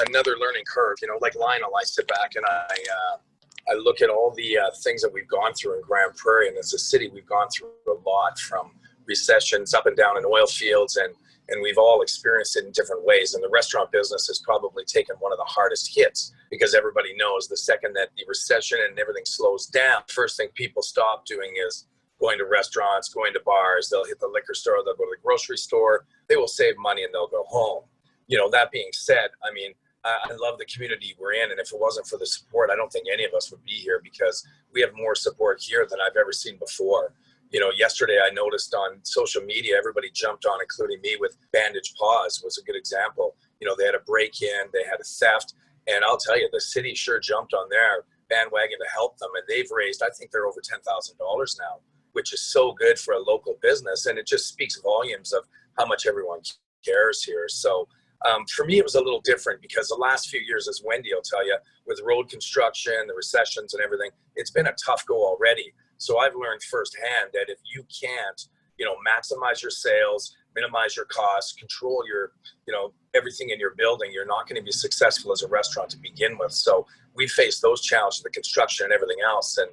another learning curve. You know, like Lionel, I sit back and I look at all the things that we've gone through in Grande Prairie, and as a city, we've gone through a lot, from recessions up and down in oil fields, and we've all experienced it in different ways. And the restaurant business has probably taken one of the hardest hits, because everybody knows the second that the recession and everything slows down, first thing people stop doing is going to restaurants, going to bars. They'll hit the liquor store, they'll go to the grocery store, they will save money and they'll go home. You know, that being said, I mean, I love the community we're in, and if it wasn't for the support, I don't think any of us would be here, because we have more support here than I've ever seen before. You know, yesterday I noticed on social media, everybody jumped on, including me, with Bandage Paws was a good example. You know, they had a break-in, they had a theft, and I'll tell you, the city sure jumped on their bandwagon to help them, and they've raised, I think they're over $10,000 now, which is so good for a local business, and it just speaks volumes of how much everyone cares here. So For me, it was a little different because the last few years, as Wendy will tell you, with road construction, the recessions and everything, it's been a tough go already. So I've learned firsthand that if you can't, maximize your sales, minimize your costs, control your, everything in your building, you're not going to be successful as a restaurant to begin with. So we faced those challenges, the construction and everything else. And,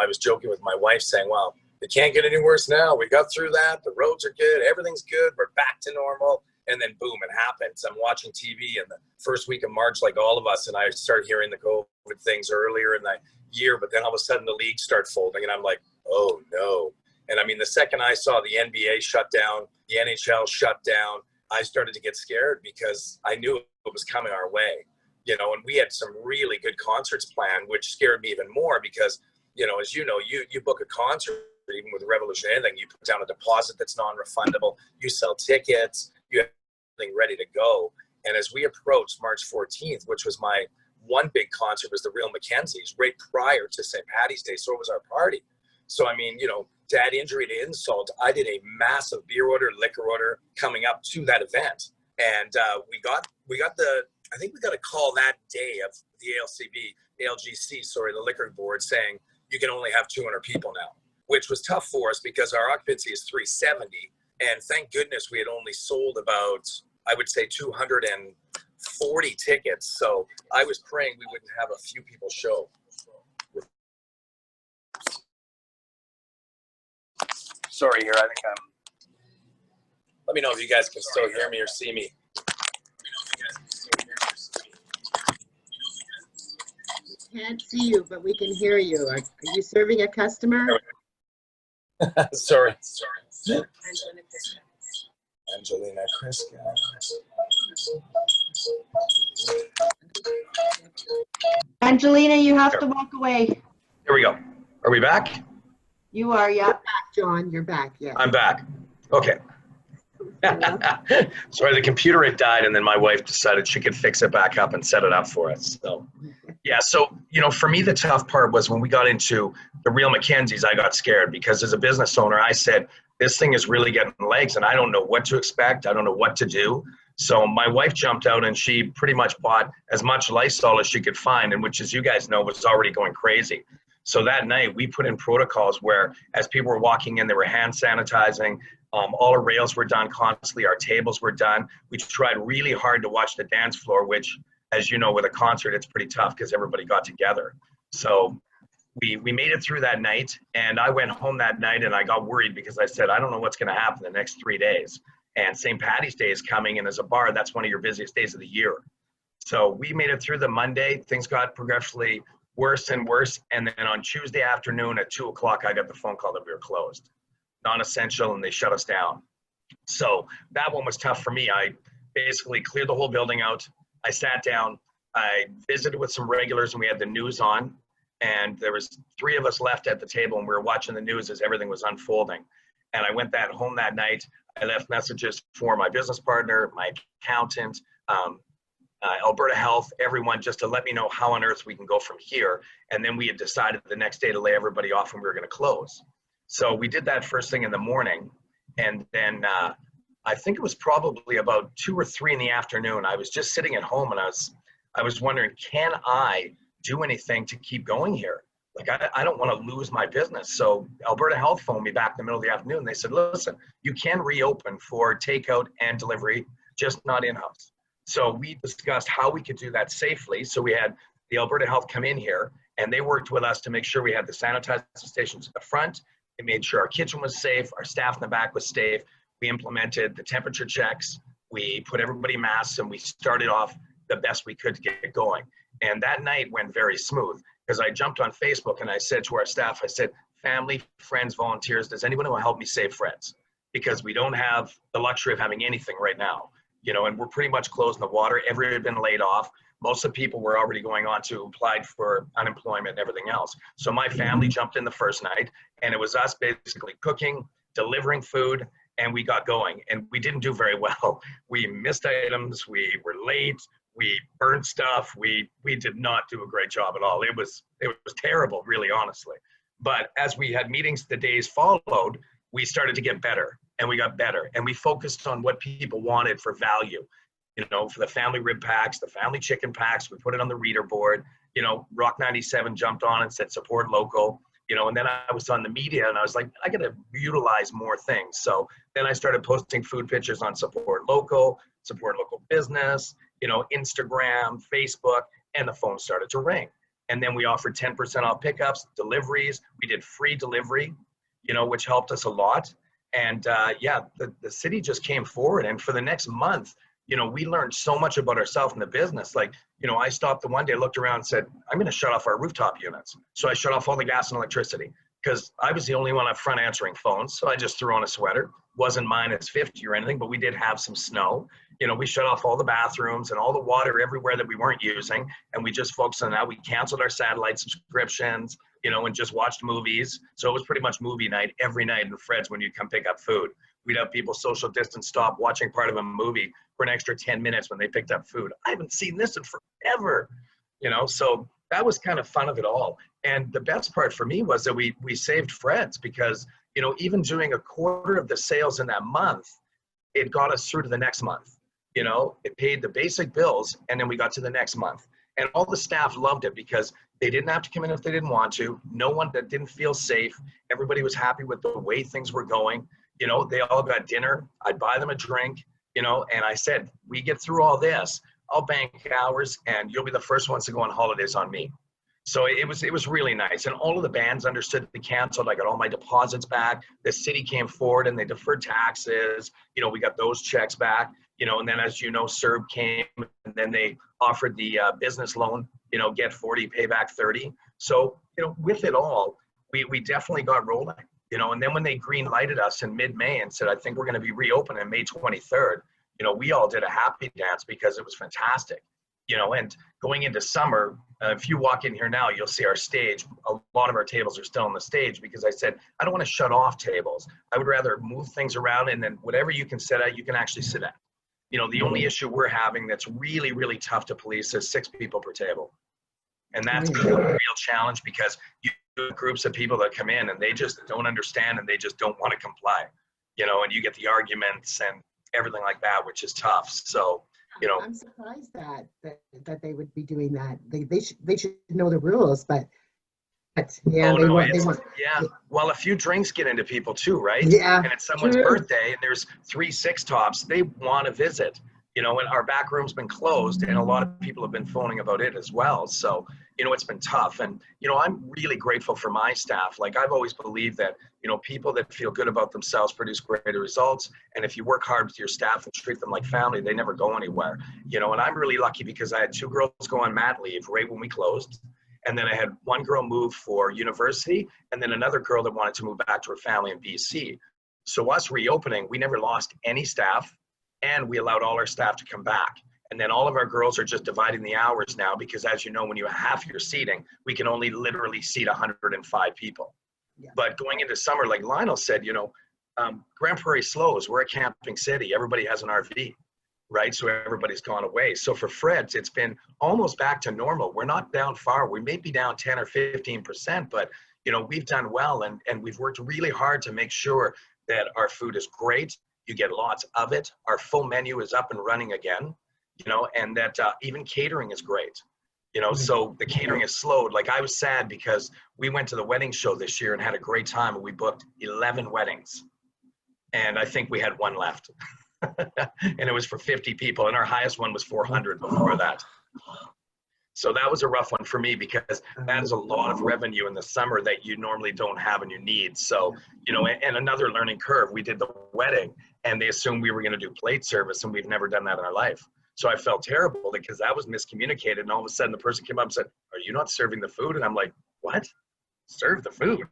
I was joking with my wife saying, well, it can't get any worse now. We got through that. The roads are good. Everything's good. We're back to normal. And then boom, it happens. I'm watching TV in the first week of March, like all of us, and I start hearing the COVID things earlier in the year, but then all of a sudden the leagues start folding, and I'm like, oh no. And I mean, the second I saw the NBA shut down, the NHL shut down, I started to get scared because I knew it was coming our way, and we had some really good concerts planned, which scared me even more because, as you book a concert, even with Revolution, anything, you put down a deposit that's non-refundable, you sell tickets, you have everything ready to go. And as we approached March 14th, which was my one big concert, was the Real Mackenzies right prior to St. Patty's Day. So it was our party. So, I mean, to add injury to insult, I did a massive beer order, liquor order coming up to that event. And we got I think we got a call that day of the ALGC, the liquor board, saying you can only have 200 people now, which was tough for us because our occupancy is 370. And thank goodness we had only sold about, I would say, 240 tickets. So I was praying we wouldn't have a few people show. Sorry here, I think let me know if you guys can still hear me or see me. We can't see you, but we can hear you. Are you serving a customer? Sorry. Angelina Kriska. Angelina, you have to walk away. Here we go. Are we back? You are, yeah. You're back, John. You're back. Yeah. I'm back. Okay. Sorry, the computer had died, and then my wife decided she could fix it back up and set it up for us. So, yeah. So, for me, the tough part was when we got into the Real Mackenzies, I got scared because as a business owner, I said, this thing is really getting legs, and I don't know what to expect. I don't know what to do. So my wife jumped out, and she pretty much bought as much Lysol as she could find, and which, as you guys know, was already going crazy. So that night, we put in protocols where as people were walking in, they were hand sanitizing. All our rails were done constantly. Our tables were done. We tried really hard to watch the dance floor, which, as you know, with a concert, it's pretty tough because everybody got together. So we made it through that night, and I went home that night, and I got worried because I said, I don't know what's going to happen the next 3 days. And St. Patty's Day is coming, and as a bar, that's one of your busiest days of the year. So we made it through the Monday. Things got progressively worse and worse. And then on Tuesday afternoon at 2 o'clock, I got the phone call that we were closed, non-essential, and they shut us down. So that one was tough for me. I basically cleared the whole building out. I sat down, I visited with some regulars, and we had the news on, and there was 3 of us left at the table, and we were watching the news as everything was unfolding. And I went home that night. I left messages for my business partner, my accountant, Alberta Health, everyone, just to let me know how on earth we can go from here. And then we had decided the next day to lay everybody off and we were going to close. So we did that first thing in the morning. And then I think it was probably about 2 or 3 in the afternoon. I was just sitting at home and I was wondering, can I do anything to keep going here? Like, I don't want to lose my business. So Alberta Health phoned me back in the middle of the afternoon. They said, listen, you can reopen for takeout and delivery, just not in-house. So we discussed how we could do that safely. So we had the Alberta Health come in here, and they worked with us to make sure we had the sanitizing stations at the front. They made sure our kitchen was safe, our staff in the back was safe. We implemented the temperature checks. We put everybody masks, and we started off the best we could to get going. And that night went very smooth because I jumped on Facebook and I said to our staff, I said, family, friends, volunteers, does anyone who will help me save Fred's? Because we don't have the luxury of having anything right now. And we're pretty much closing the water. Everybody had been laid off. Most of the people were already going on to applied for unemployment and everything else. So my family jumped in the first night, and it was us basically cooking, delivering food, and we got going. And we didn't do very well. We missed items. We were late. We burned stuff. We did not do a great job at all. It was terrible, really, honestly. But as we had meetings the days followed, we started to get better. And we got better, and we focused on what people wanted for value. you know, for the family rib packs, the family chicken packs. We put it on the reader board. You know, Rock 97 jumped on and said support local. You know, and then I was on the media and I was like, I got to utilize more things. So then I started posting food pictures on support local business, you know, Instagram, Facebook, and the phone started to ring. And then we offered 10% off pickups, deliveries. We did free delivery, you know, which helped us a lot. And yeah, the city just came forward. And for the next month, you know, we learned so much about ourselves in the business. Like, you know, I stopped the one day, looked around and said, I'm going to shut off our rooftop units. So I shut off all the gas and electricity because I was the only one up front answering phones. So I just threw on a sweater. Wasn't minus 50 or anything, but we did have some snow. You know, we shut off all the bathrooms and all the water everywhere that we weren't using. And we just focused on that. We canceled our satellite subscriptions, you know, and just watched movies. So it was pretty much movie night every night in Fred's when you'd come pick up food. We'd have people social distance stop watching part of a movie for an extra 10 minutes when they picked up food. I haven't seen this in forever, you know, so that was kind of fun of it all. And the best part for me was that we saved Fred's because, you know, even doing a quarter of the sales in that month, it got us through to the next month. You know, it paid the basic bills and then we got to the next month. And all the staff loved it because they didn't have to come in if they didn't want to. No one that didn't feel safe. Everybody was happy with the way things were going. You know, they all got dinner. I'd buy them a drink, you know, and I said, we get through all this, I'll bank hours and you'll be the first ones to go on holidays on me. So it was really nice. And all of the bands understood they canceled. I got all my deposits back. The city came forward and they deferred taxes. You know, we got those checks back, you know, and then as you know, CERB came and then they offered the business loan, you know, get 40, pay back 30. So, you know, with it all, we definitely got rolling. You know, and then when they green lighted us in mid-May and said, I think we're going to be reopening on May 23rd, you know, we all did a happy dance because it was fantastic, you know, and going into summer, if you walk in here now, you'll see our stage. A lot of our tables are still on the stage because I said, I don't want to shut off tables. I would rather move things around and then whatever you can sit at, you can actually sit at. You know, the only issue we're having that's really, really tough to police is 6 people per table. And that's a real challenge because you groups of people that come in and they just don't understand and they just don't want to comply, you know, and you get the arguments and everything like that, which is tough. So, you know, I'm surprised that they would be doing that. They should know the rules, but yeah, yeah. Well, a few drinks get into people too, right? Yeah. And it's someone's birthday and there's 3 6-tops. They want to visit, you know, and our back room's been closed and a lot of people have been phoning about it as well. So, you know, it's been tough. And, you know, I'm really grateful for my staff. Like I've always believed that, you know, people that feel good about themselves produce greater results. And if you work hard with your staff and treat them like family, they never go anywhere, you know, and I'm really lucky because I had 2 girls go on mat leave right when we closed. And then I had 1 girl move for university and then another girl that wanted to move back to her family in BC. So us reopening, we never lost any staff and we allowed all our staff to come back. And then all of our girls are just dividing the hours now because as you know, when you have half your seating, we can only literally seat 105 people. Yeah. But going into summer, like Lionel said, you know, Grande Prairie slows, we're a camping city. Everybody has an RV, right? So everybody's gone away. So for Fred's, it's been almost back to normal. We're not down far. We may be down 10 or 15%, but you know, we've done well and we've worked really hard to make sure that our food is great. You get lots of it. Our full menu is up and running again. You know, and that even catering is great, you know, so the catering is slowed. Like I was sad because we went to the wedding show this year and had a great time and we booked 11 weddings and I think we had 1 left and it was for 50 people and our highest one was 400 before that. So that was a rough one for me because that is a lot of revenue in the summer that you normally don't have and you need. So, you know, and another learning curve, we did the wedding and they assumed we were going to do plate service and we've never done that in our life. So I felt terrible because that was miscommunicated. And all of a sudden the person came up and said, are you not serving the food? And I'm like, what? Serve the food?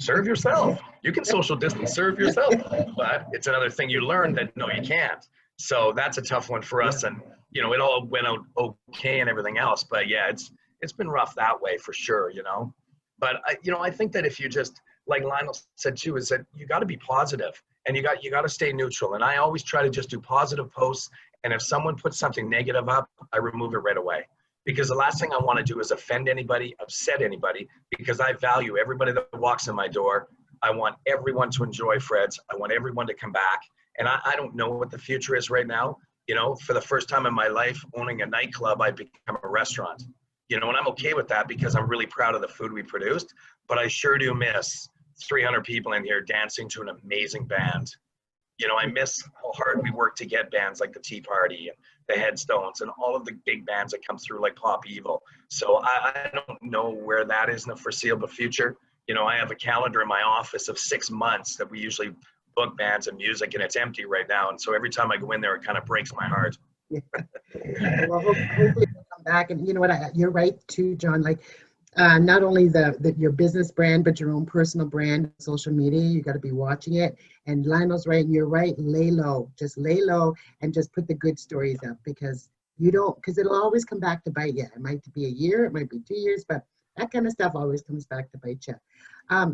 Serve yourself. You can social distance, serve yourself. But it's another thing you learn that, no, you can't. So that's a tough one for us. And, you know, it all went out okay and everything else. But yeah, it's been rough that way for sure, you know. But, you know, I think that if you just, like Lionel said too, is that you got to be positive and you got to stay neutral. And I always try to just do positive posts. And if someone puts something negative up, I remove it right away. Because the last thing I want to do is offend anybody, upset anybody, because I value everybody that walks in my door. I want everyone to enjoy Fred's. I want everyone to come back. And I don't know what the future is right now. You You know, for the first time in my life, owning a nightclub, I become a restaurant. You know, and I'm okay with that because I'm really proud of the food we produced. But I sure do miss 300 people in here dancing to an amazing band. You know, I miss how hard we work to get bands like the Tea Party and the Headstones and all of the big bands that come through like Pop Evil. So I don't know where that is in the foreseeable future. You know, I have a calendar in my office of 6 months that we usually book bands and music, and it's empty right now. And so every time I go in there, it kind of breaks my heart. Yeah. Well, hopefully we'll come back. And you know what, you're right too, John. Like, not only your business brand, but your own personal brand, social media, you got to be watching it. And Lionel's right, and you're right, lay low. Just lay low and just put the good stories up, because it'll always come back to bite you. It might be a year, it might be 2 years, but that kind of stuff always comes back to bite you.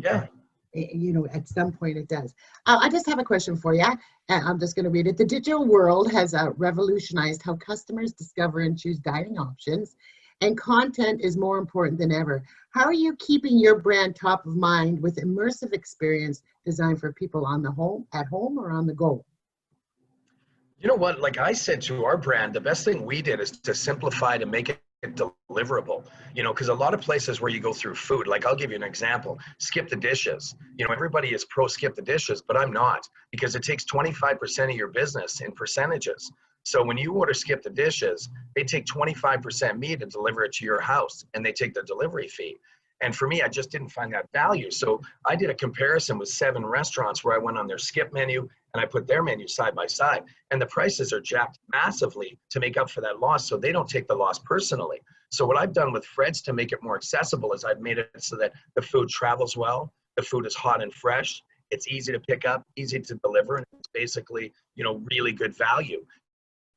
Yeah. You know, at some point it does. I just have a question for you. I'm just going to read it. The digital world has revolutionized how customers discover and choose dining options, and content is more important than ever. How are you keeping your brand top of mind with immersive experience designed for people at home or on the go? You know what, like I said to our brand, the best thing we did is to simplify, to make it deliverable. You know, because a lot of places where you go through food, like I'll give you an example, skip the dishes. You know, everybody is pro skip the dishes, but I'm not, because it takes 25% of your business in percentages. So when you order skip the dishes, they take 25% me to deliver it to your house, and they take the delivery fee. And for me, I just didn't find that value. So I did a comparison with 7 restaurants where I went on their skip menu and I put their menu side by side, and the prices are jacked massively to make up for that loss. So they don't take the loss personally. So what I've done with Fred's to make it more accessible is I've made it so that the food travels well, the food is hot and fresh, it's easy to pick up, easy to deliver, and it's basically, you know, really good value.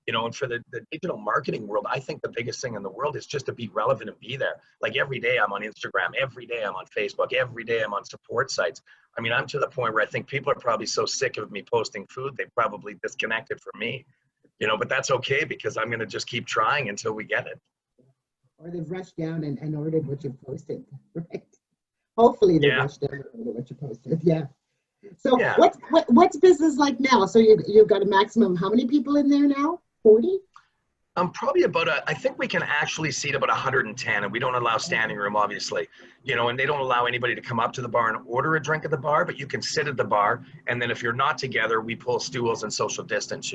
You know, and for the digital marketing world, I think the biggest thing in the world is just to be relevant and be there. Like every day I'm on Instagram, every day I'm on Facebook, every day I'm on support sites. I mean, I'm to the point where I think people are probably so sick of me posting food, they probably disconnected from me. You know, but that's okay, because I'm going to just keep trying until we get it. Or they've rushed down and ordered what you posted, right? Hopefully they rushed down and ordered what you posted, yeah. So Yeah. What's business like now? So you've got a maximum, how many people in there now? 40? Probably about I think we can actually seat about 110, and we don't allow standing room, obviously, you know, and they don't allow anybody to come up to the bar and order a drink at the bar, but you can sit at the bar. And then if you're not together, we pull stools and social distance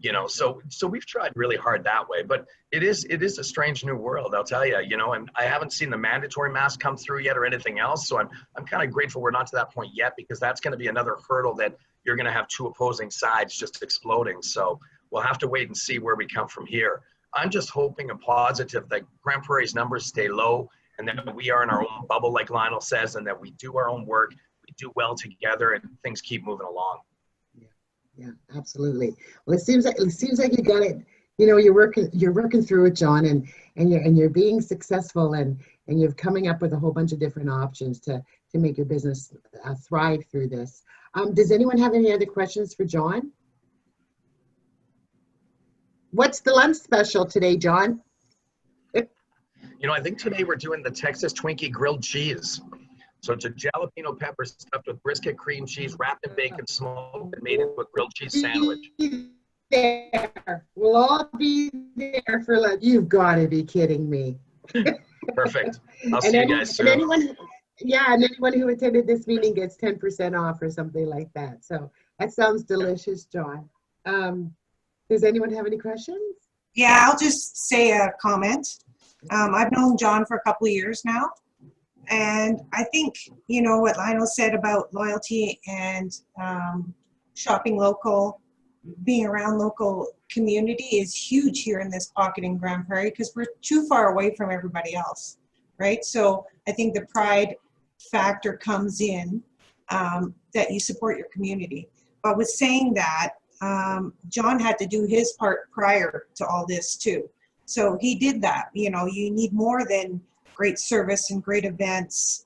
you know, so we've tried really hard that way, but it is a strange new world, I'll tell you, you know, and I haven't seen the mandatory mask come through yet or anything else. So I'm kind of grateful we're not to that point yet, because that's going to be another hurdle that you're going to have 2 opposing sides just exploding. So we'll have to wait and see where we come from here. I'm just hoping and positive that Grande Prairie's numbers stay low, and that we are in our own bubble, like Lionel says, and that we do our own work, we do well together, and things keep moving along. Yeah, absolutely. Well, it seems like you got it. You know, you're working through it, John, and you're being successful, and you're coming up with a whole bunch of different options to make your business thrive through this. Does anyone have any other questions for John? What's the lunch special today, John? You know, I think today we're doing the Texas Twinkie grilled cheese. So it's a jalapeno pepper stuffed with brisket, cream cheese, wrapped in bacon, smoked, and made into a grilled cheese sandwich. There. We'll all be there for lunch. You've got to be kidding me. Perfect. I'll see you guys soon. And anyone who attended this meeting gets 10% off or something like that. So that sounds delicious, John. Does anyone have any questions? Yeah, I'll just say a comment. I've known John for a couple of years now. And I think, you know, what Lionel said about loyalty and shopping local, being around local community is huge here in this pocket in Grande Prairie, because we're too far away from everybody else, right? So I think the pride factor comes in, that you support your community. But with saying that, John had to do his part prior to all this too. So he did that. You know, you need more than great service and great events,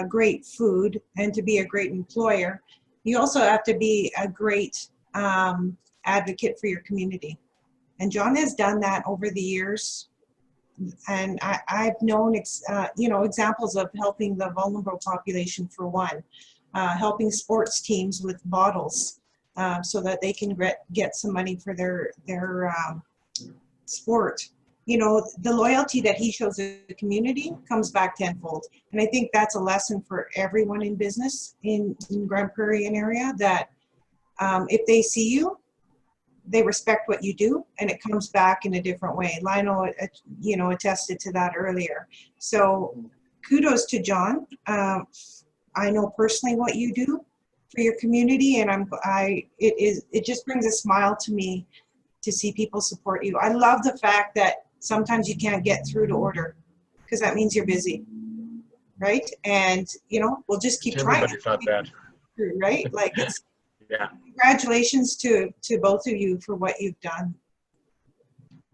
great food, and to be a great employer. You also have to be a great advocate for your community. And John has done that over the years. And I've known, you know, examples of helping the vulnerable population for one, helping sports teams with bottles, so that they can get some money for their sport. You know, the loyalty that he shows the community comes back tenfold. And I think that's a lesson for everyone in business in Grande Prairie and area, that if they see you, they respect what you do, and it comes back in a different way. Lionel, you know, attested to that earlier. So kudos to John. I know personally what you do for your community, and it just brings a smile to me to see people support you. I love the fact that sometimes you can't get through to order, because that means you're busy, right? And you know, we'll just keep trying. Everybody's not bad. Right? Like, it's Yeah. congratulations to both of you for what you've done.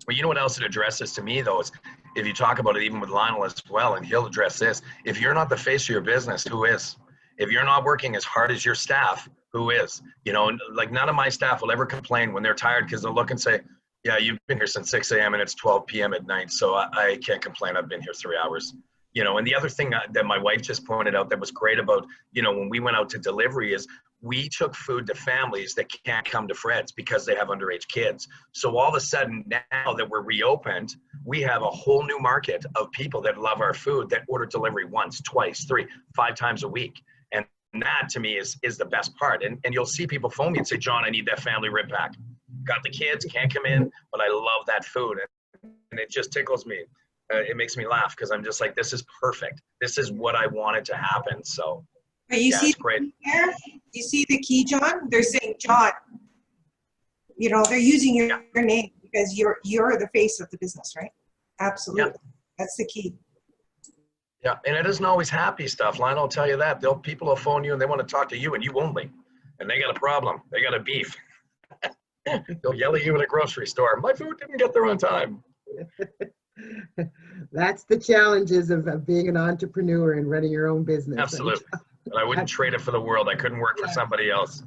Well, you know what else it addresses to me, though, is if you talk about it even with Lionel as well, and he'll address this, if you're not the face of your business, who is? If you're not working as hard as your staff, who is? You know, like, none of my staff will ever complain when they're tired, because they'll look and say, yeah, you've been here since 6 a.m. and it's 12 p.m. at night, so I can't complain. I've been here 3 hours. You know, and the other thing that my wife just pointed out that was great about, you know, when we went out to delivery is we took food to families that can't come to Fred's because they have underage kids. So all of a sudden, now that we're reopened, we have a whole new market of people that love our food that order delivery once, twice, 3, 5 times a week. And that to me is the best part. And you'll see people phone me and say, John, I need that family rib pack. Got the kids, can't come in, but I love that food. And it just tickles me. It makes me laugh, because I'm just like, this is perfect. This is what I wanted to happen. So But you yeah, see it's great. there, you see the key, John? They're saying John. You know, they're using your name because you're the face of the business, right? Absolutely. Yeah. That's the key. Yeah, and it isn't always happy stuff. Lionel will tell you that. People will phone you and they want to talk to you and you only. And they got a problem. They got a beef. They'll yell at you in a grocery store. My food didn't get there on time. That's the challenges of being an entrepreneur and running your own business. Absolutely. And I wouldn't trade it for the world. I couldn't work for somebody else.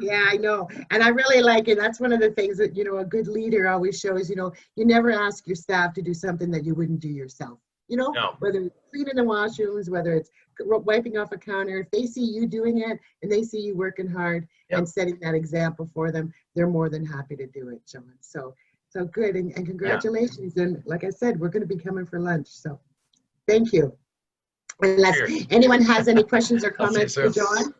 Yeah, I know. And I really like it. That's one of the things that, you know, a good leader always shows, you know, you never ask your staff to do something that you wouldn't do yourself. You know, No. whether it's cleaning the washrooms, whether it's wiping off a counter, if they see you doing it and they see you working hard and setting that example for them, they're more than happy to do it, John. So good. And congratulations. And like I said, we're going to be coming for lunch. So thank you. Unless anyone has any questions or comments for John.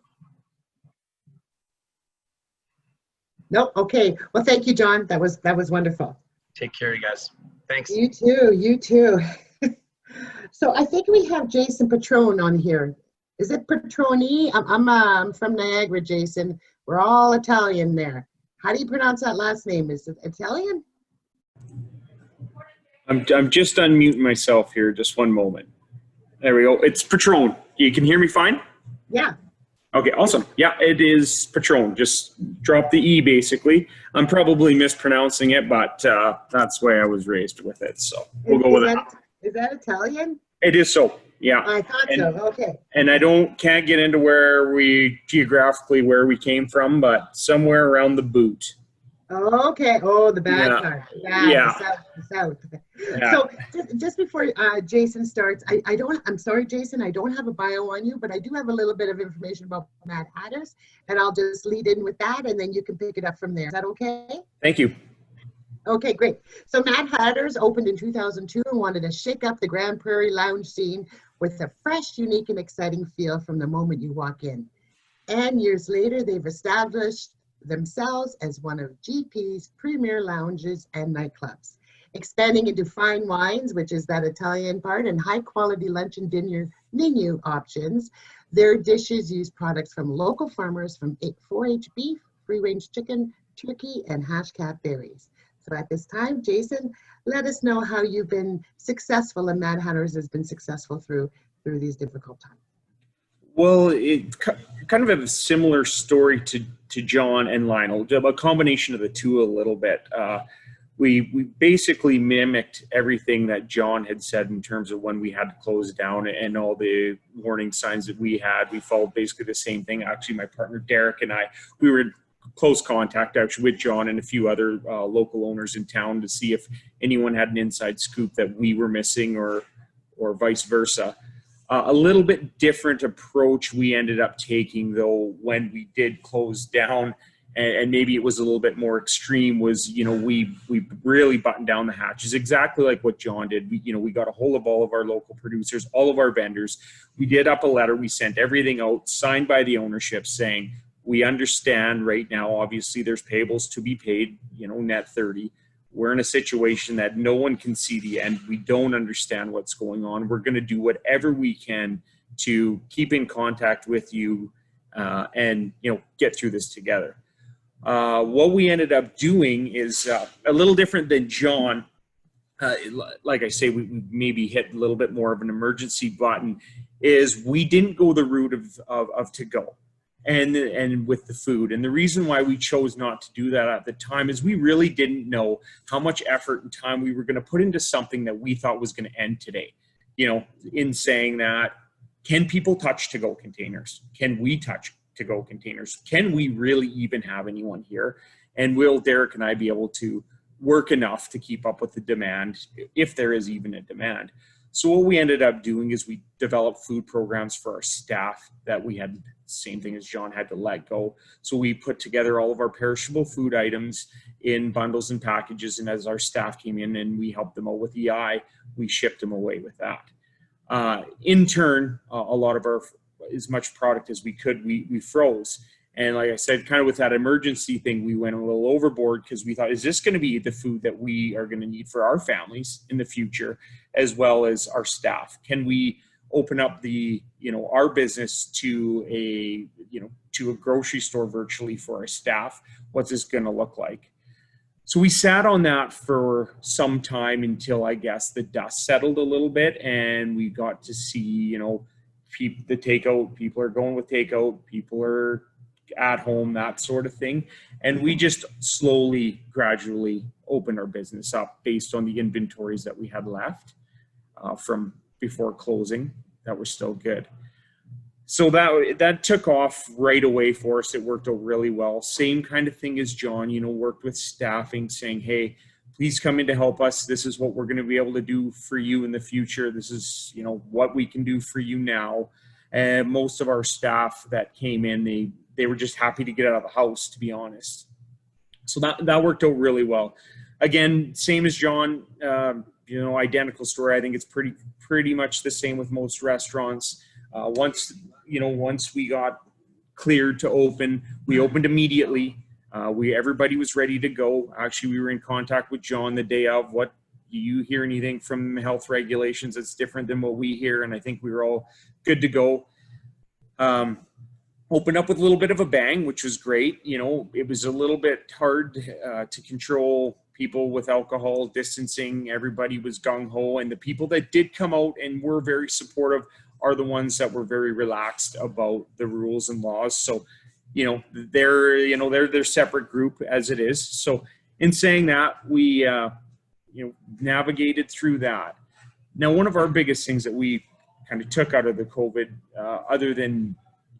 Nope. Okay. Well, thank you, John. That was wonderful. Take care, you guys. Thanks. You too. You too. So I think we have Jason Patrone on here. Is it Patroni? I'm from Niagara, Jason. We're all Italian there. How do you pronounce that last name? Is it Italian? I'm just unmuting myself here. Just one moment. There we go. It's Patrone. You can hear me fine? Yeah. Okay, awesome. Yeah, it is Patrone. Just drop the E, basically. I'm probably mispronouncing it, but that's the way I was raised with it. So we'll go with that. Is that Italian? It is so, yeah. I thought so, okay. And I can't get into where we came from, but somewhere around the boot. Oh, okay. Oh, the bad part. Yeah. The south. Yeah. So just before Jason starts, I'm sorry, Jason, I don't have a bio on you, but I do have a little bit of information about Mad Hatters, and I'll just lead in with that, and then you can pick it up from there. Is that okay? Thank you. Okay, great. So Mad Hatters opened in 2002 and wanted to shake up the Grande Prairie lounge scene with a fresh, unique, and exciting feel from the moment you walk in. And years later, they've established themselves as one of GP's premier lounges and nightclubs, expanding into fine wines, which is that Italian part, and high-quality lunch and dinner menu options. Their dishes use products from local farmers, from 4-H beef, free-range chicken, turkey, and hash-cat berries. So at this time, Jason, let us know how you've been successful and Mad Hatters has been successful through these difficult times. Well, it kind of a similar story to John and Lionel, a combination of the two a little bit. We basically mimicked everything that John had said in terms of when we had to close down and all the warning signs that we had. We followed basically the same thing. Actually, my partner Derek and I, we were in close contact actually with John and a few other local owners in town to see if anyone had an inside scoop that we were missing or vice versa. A little bit different approach we ended up taking, though, when we did close down, and maybe it was a little bit more extreme, was, you know, we really buttoned down the hatches, exactly like what John did. We got a hold of all of our local producers, all of our vendors. We did up a letter. We sent everything out, signed by the ownership, saying, we understand right now, obviously there's payables to be paid, you know, net 30. We're in a situation that no one can see the end. We don't understand what's going on. We're going to do whatever we can to keep in contact with you and, you know, get through this together. What we ended up doing is a little different than John. Like I say, we maybe hit a little bit more of an emergency button, is we didn't go the route of to go and with the food. And the reason why we chose not to do that at the time is we really didn't know how much effort and time we were going to put into something that we thought was going to end today. You know, in saying that, can people touch to-go containers? Can we touch to-go containers? Can we really even have anyone here? And will Derek and I be able to work enough to keep up with the demand, if there is even a demand? So what we ended up doing is we developed food programs for our staff that we had, same thing as John, had to let go. So we put together all of our perishable food items in bundles and packages, and as our staff came in and we helped them out with EI, we shipped them away with that. In turn, a lot of our, as much product as we could, we froze. And like I said, kind of with that emergency thing, we went a little overboard because we thought, is this going to be the food that we are going to need for our families in the future, as well as our staff? Can we open up the, you know, our business to a, you know, to a grocery store virtually for our staff? What's this going to look like? So we sat on that for some time until, I guess, the dust settled a little bit and we got to see, you know, the takeout, people are going with takeout, people are at home, that sort of thing. And we just slowly, gradually opened our business up based on the inventories that we had left from before closing that were still good. So that took off right away for us. It worked out really well. Same kind of thing as John, you know, worked with staffing saying, hey, please come in to help us. This is what we're going to be able to do for you in the future. This is, you know, what we can do for you now. And most of our staff that came in, they were just happy to get out of the house, to be honest. So that worked out really well. Again, same as John, you know, identical story. I think it's pretty much the same with most restaurants. Once we got cleared to open, we opened immediately. Everybody was ready to go. Actually, we were in contact with John the day of. What do you hear anything from health regulations that's different than what we hear? And I think we were all good to go. Opened up with a little bit of a bang, which was great. You know, it was a little bit hard to control people with alcohol, distancing. Everybody was gung-ho, and the people that did come out and were very supportive are the ones that were very relaxed about the rules and laws. So, you know, they're separate group as it is. So in saying that, we, you know, navigated through that. Now, one of our biggest things that we kind of took out of the COVID, other than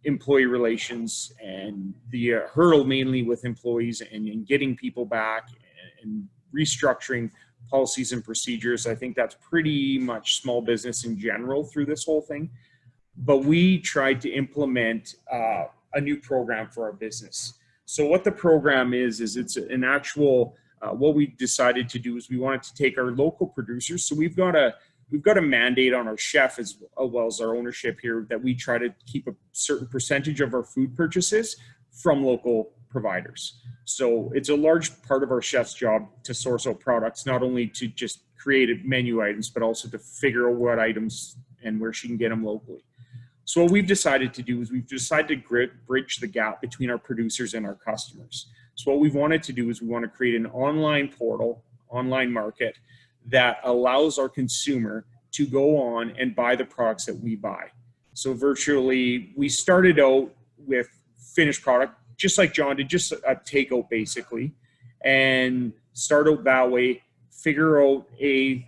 employee relations and the hurdle mainly with employees and getting people back and restructuring policies and procedures. I think that's pretty much small business in general through this whole thing. But we tried to implement a new program for our business. So what the program is it's an actual, what we decided to do is we wanted to take our local producers. So we've got a mandate on our chef as well as our ownership here that we try to keep a certain percentage of our food purchases from local providers. So it's a large part of our chef's job to source out products, not only to just create menu items, but also to figure out what items and where she can get them locally. So what we've decided to do is we've decided to bridge the gap between our producers and our customers. So what we've wanted to do is we want to create an online portal, online market that allows our consumer to go on and buy the products that we buy. So virtually, we started out with finished product, just like John did, just a takeout basically, and start out that way, figure out the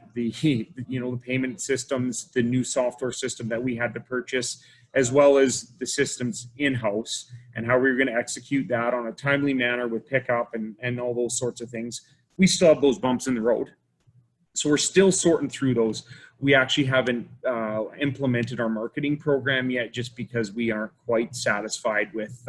payment systems, the new software system that we had to purchase, as well as the systems in-house and how we were going to execute that on a timely manner with pickup and all those sorts of things. We still have those bumps in the road. So we're still sorting through those. We actually haven't implemented our marketing program yet, just because we aren't quite satisfied with,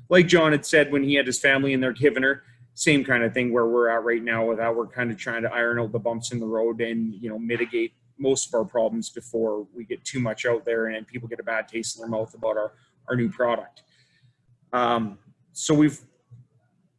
like John had said when he had his family in there giving her, same kind of thing where we're at right now with that. We're kind of trying to iron out the bumps in the road and, you know, mitigate most of our problems before we get too much out there and people get a bad taste in their mouth about our new product. So we've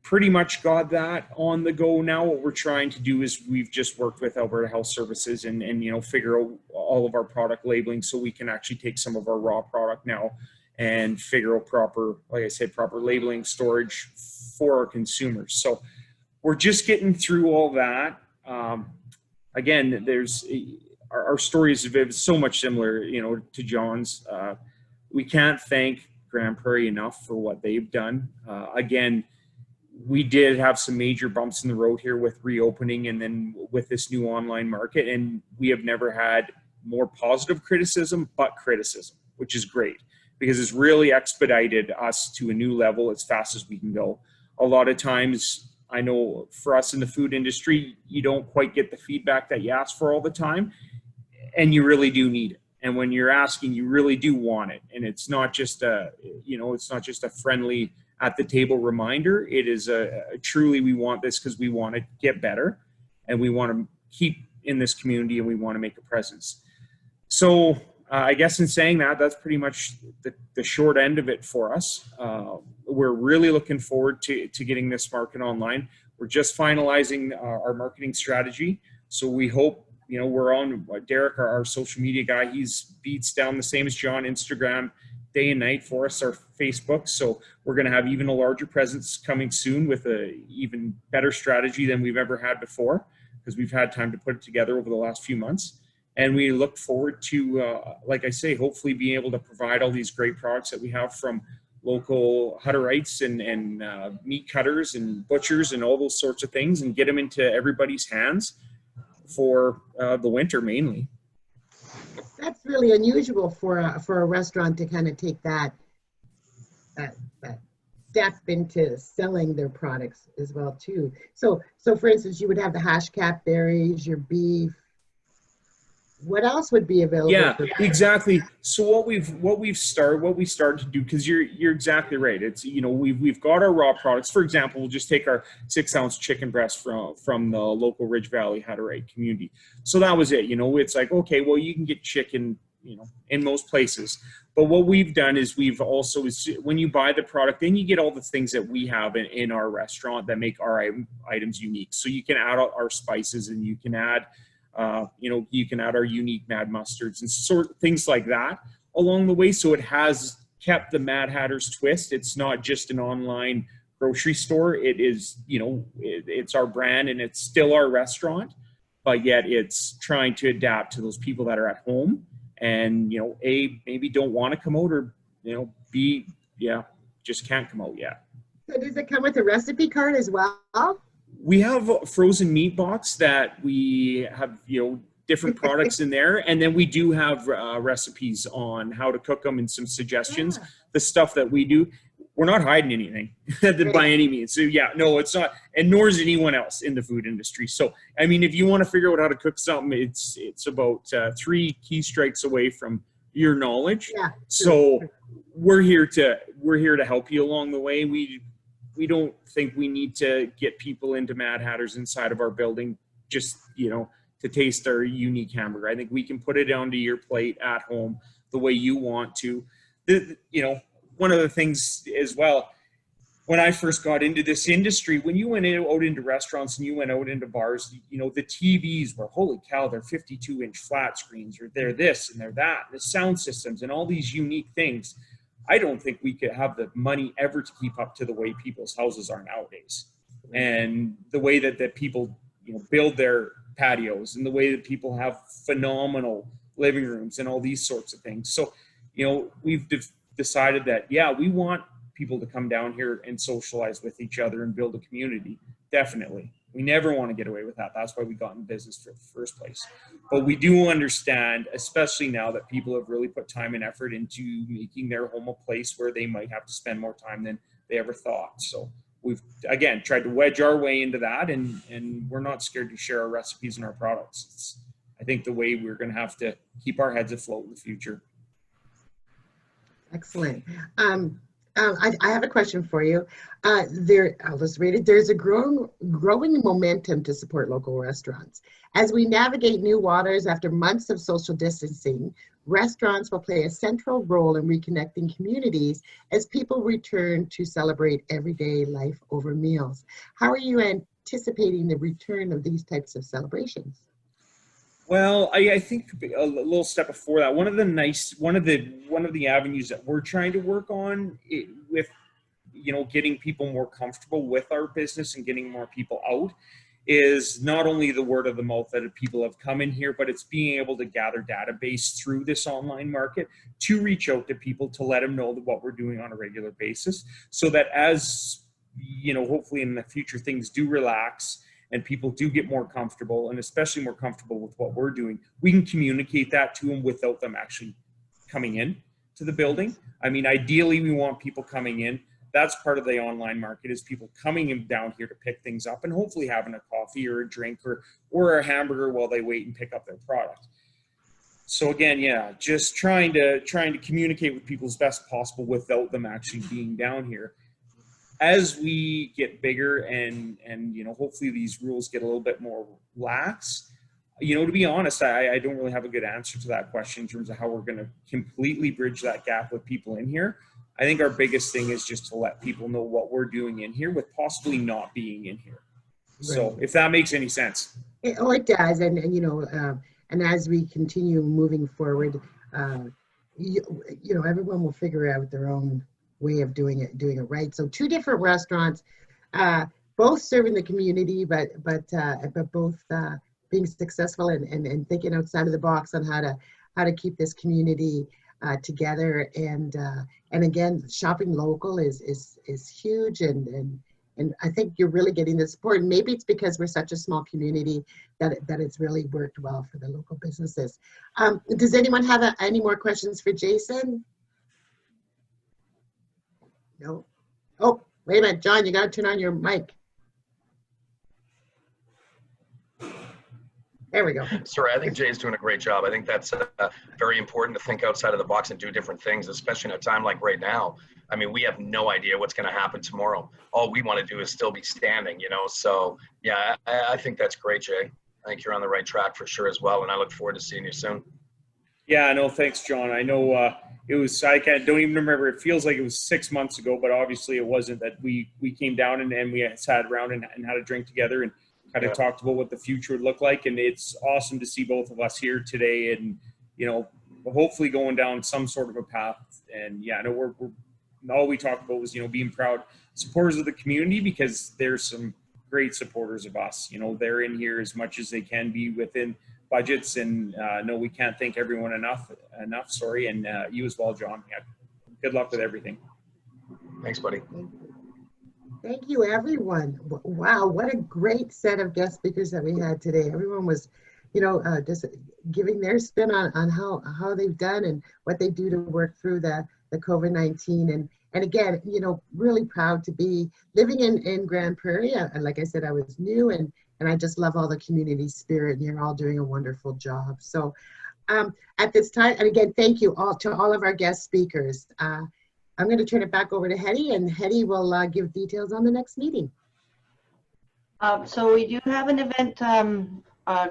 pretty much got that on the go now. What we're trying to do is we've just worked with Alberta Health Services and you know, figure out all of our product labeling so we can actually take some of our raw product now and figure out proper, like I said, proper labeling, storage for our consumers. So we're just getting through all that. Again, there's our story is so much similar, you know, to John's. We can't thank Grande Prairie enough for what they've done. Again, we did have some major bumps in the road here with reopening and then with this new online market, and we have never had more positive criticism, but criticism, which is great because it's really expedited us to a new level as fast as we can go. A lot of times, I know for us in the food industry, you don't quite get the feedback that you ask for all the time, and you really do need it. And when you're asking, you really do want it. And it's not just a, you know, it's not just a friendly at the table reminder. It is a truly, we want this because we want to get better and we want to keep in this community and we want to make a presence. So I guess in saying that, that's pretty much the short end of it for us. We're really looking forward to getting this market online. We're just finalizing our marketing strategy. So we hope, you know, we're on Derek, our social media guy. He's beats down the same as John, Instagram, day and night for us, our Facebook. So we're going to have even a larger presence coming soon with a even better strategy than we've ever had before, because we've had time to put it together over the last few months. And we look forward to, like I say, hopefully being able to provide all these great products that we have from local Hutterites and meat cutters and butchers and all those sorts of things, and get them into everybody's hands for the winter mainly. That's really unusual for a restaurant to kind of take that step into selling their products as well too. So for instance, you would have the hash cap berries, your beef. What else would be available? Yeah, exactly. So what we started to do, because you're exactly right. It's, you know, we've got our raw products. For example, we'll just take our 6-ounce chicken breast from the local Ridge Valley Hutterite community. So that was it. You know, it's like, okay, well, you can get chicken, you know, in most places. But what we've done is we've also, when you buy the product, then you get all the things that we have in our restaurant that make our items unique. So you can add our spices, and you can add, you know, you can add our unique Mad Mustards and things like that along the way. So it has kept the Mad Hatter's twist. It's not just an online grocery store. It is, you know, it's our brand and it's still our restaurant, but yet it's trying to adapt to those people that are at home and, you know, A, maybe don't want to come out, or, you know, B, yeah, just can't come out yet. So does it come with a recipe card as well? We have a frozen meat box that we have, you know, different products in there. And then we do have recipes on how to cook them and some suggestions. Yeah. The stuff that we do, we're not hiding anything by any means. So yeah, no, it's not. And nor is anyone else in the food industry. So, I mean, if you want to figure out how to cook something, it's about 3 key strikes away from your knowledge. Yeah. So we're here to help you along the way. We don't think we need to get people into Mad Hatters inside of our building just, you know, to taste our unique hamburger. I think we can put it onto your plate at home the way you want to. You know, one of the things as well, when I first got into this industry, when you went out into restaurants and you went out into bars, you know, the TVs were, holy cow, they're 52-inch flat screens, or they're this and they're that, the sound systems and all these unique things. I don't think we could have the money ever to keep up to the way people's houses are nowadays, and the way that people, you know, build their patios, and the way that people have phenomenal living rooms and all these sorts of things. So, you know, we've decided that, yeah, we want people to come down here and socialize with each other and build a community. Definitely. We never want to get away with that. That's why we got in business for the first place. But we do understand, especially now that people have really put time and effort into making their home a place where they might have to spend more time than they ever thought. So we've, again, tried to wedge our way into that, and we're not scared to share our recipes and our products. It's, I think, the way we're going to have to keep our heads afloat in the future. Excellent. I have a question for you. I'll just read it. There's a growing momentum to support local restaurants. As we navigate new waters after months of social distancing, restaurants will play a central role in reconnecting communities as people return to celebrate everyday life over meals. How are you anticipating the return of these types of celebrations? Well, I think a little step before that, one of the avenues that we're trying to work on with, you know, getting people more comfortable with our business and getting more people out is not only the word of the mouth that people have come in here, but it's being able to gather database through this online market to reach out to people to let them know what we're doing on a regular basis, so that as, you know, hopefully in the future things do relax and people do get more comfortable, and especially more comfortable with what we're doing, we can communicate that to them without them actually coming in to the building. I mean, ideally we want people coming in. That's part of the online market, is people coming in down here to pick things up and hopefully having a coffee or a drink or a hamburger while they wait and pick up their product. So again, yeah, just trying to communicate with people as best possible without them actually being down here. As we get bigger and you know, hopefully these rules get a little bit more lax, you know, to be honest, I don't really have a good answer to that question in terms of how we're going to completely bridge that gap with people in here. I think our biggest thing is just to let people know what we're doing in here with possibly not being in here. Right. So if that makes any sense. It does. And you know, and as we continue moving forward, you know, everyone will figure out their own way of doing it right. So 2 different restaurants, both serving the community, but both being successful and thinking outside of the box on how to keep this community together. And again, shopping local is huge, and I think you're really getting the support. And maybe it's because we're such a small community that it's really worked well for the local businesses. Does anyone have any more questions for Jason? No. Oh, wait a minute, John, you got to turn on your mic. There we go. Sorry, I think Jay's doing a great job. I think that's very important to think outside of the box and do different things, especially in a time like right now. I mean, we have no idea what's going to happen tomorrow. All we want to do is still be standing, you know? So yeah, I think that's great, Jay. I think you're on the right track for sure as well. And I look forward to seeing you soon. Yeah, no, thanks, John. I know it was, I don't even remember, it feels like it was 6 months ago, but obviously it wasn't. That we came down and we sat around and had a drink together and kind of talked about what the future would look like. And it's awesome to see both of us here today and, you know, hopefully going down some sort of a path. And yeah, I know we're all we talked about was, you know, being proud supporters of the community, because there's some great supporters of us. You know, they're in here as much as they can be within budgets, and no, we can't thank everyone enough. Sorry, and you as well, John. Yeah, good luck with everything. Thanks, buddy. Thank you, everyone. Wow, what a great set of guest speakers that we had today. Everyone was, you know, just giving their spin on how they've done and what they do to work through the COVID-19. And again, you know, really proud to be living in Grande Prairie. And like I said, I was new, and I just love all the community spirit, and you're all doing a wonderful job. So at this time, and again, thank you all to all of our guest speakers. I'm going to turn it back over to Hetty, and Hetty will give details on the next meeting. So we do have an event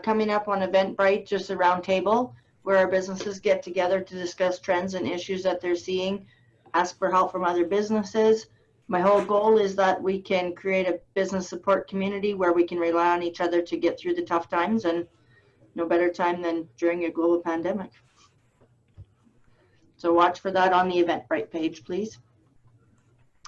coming up on Eventbrite, just a round table where our businesses get together to discuss trends and issues that they're seeing, ask for help from other businesses. My whole goal is that we can create a business support community where we can rely on each other to get through the tough times, and no better time than during a global pandemic. So watch for that on the Eventbrite page, please.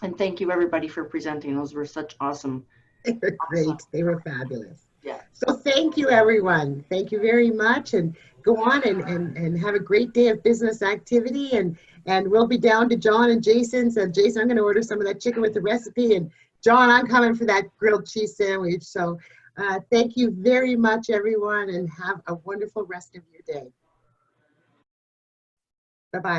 And thank you, everybody, for presenting. Those were such awesome. They were great. They were fabulous. Yeah. So thank you, everyone. Thank you very much. And go on and have a great day of business activity. And we'll be down to John and Jason. So Jason, I'm going to order some of that chicken with the recipe. And John, I'm coming for that grilled cheese sandwich. So thank you very much, everyone, and have a wonderful rest of your day. Bye-bye.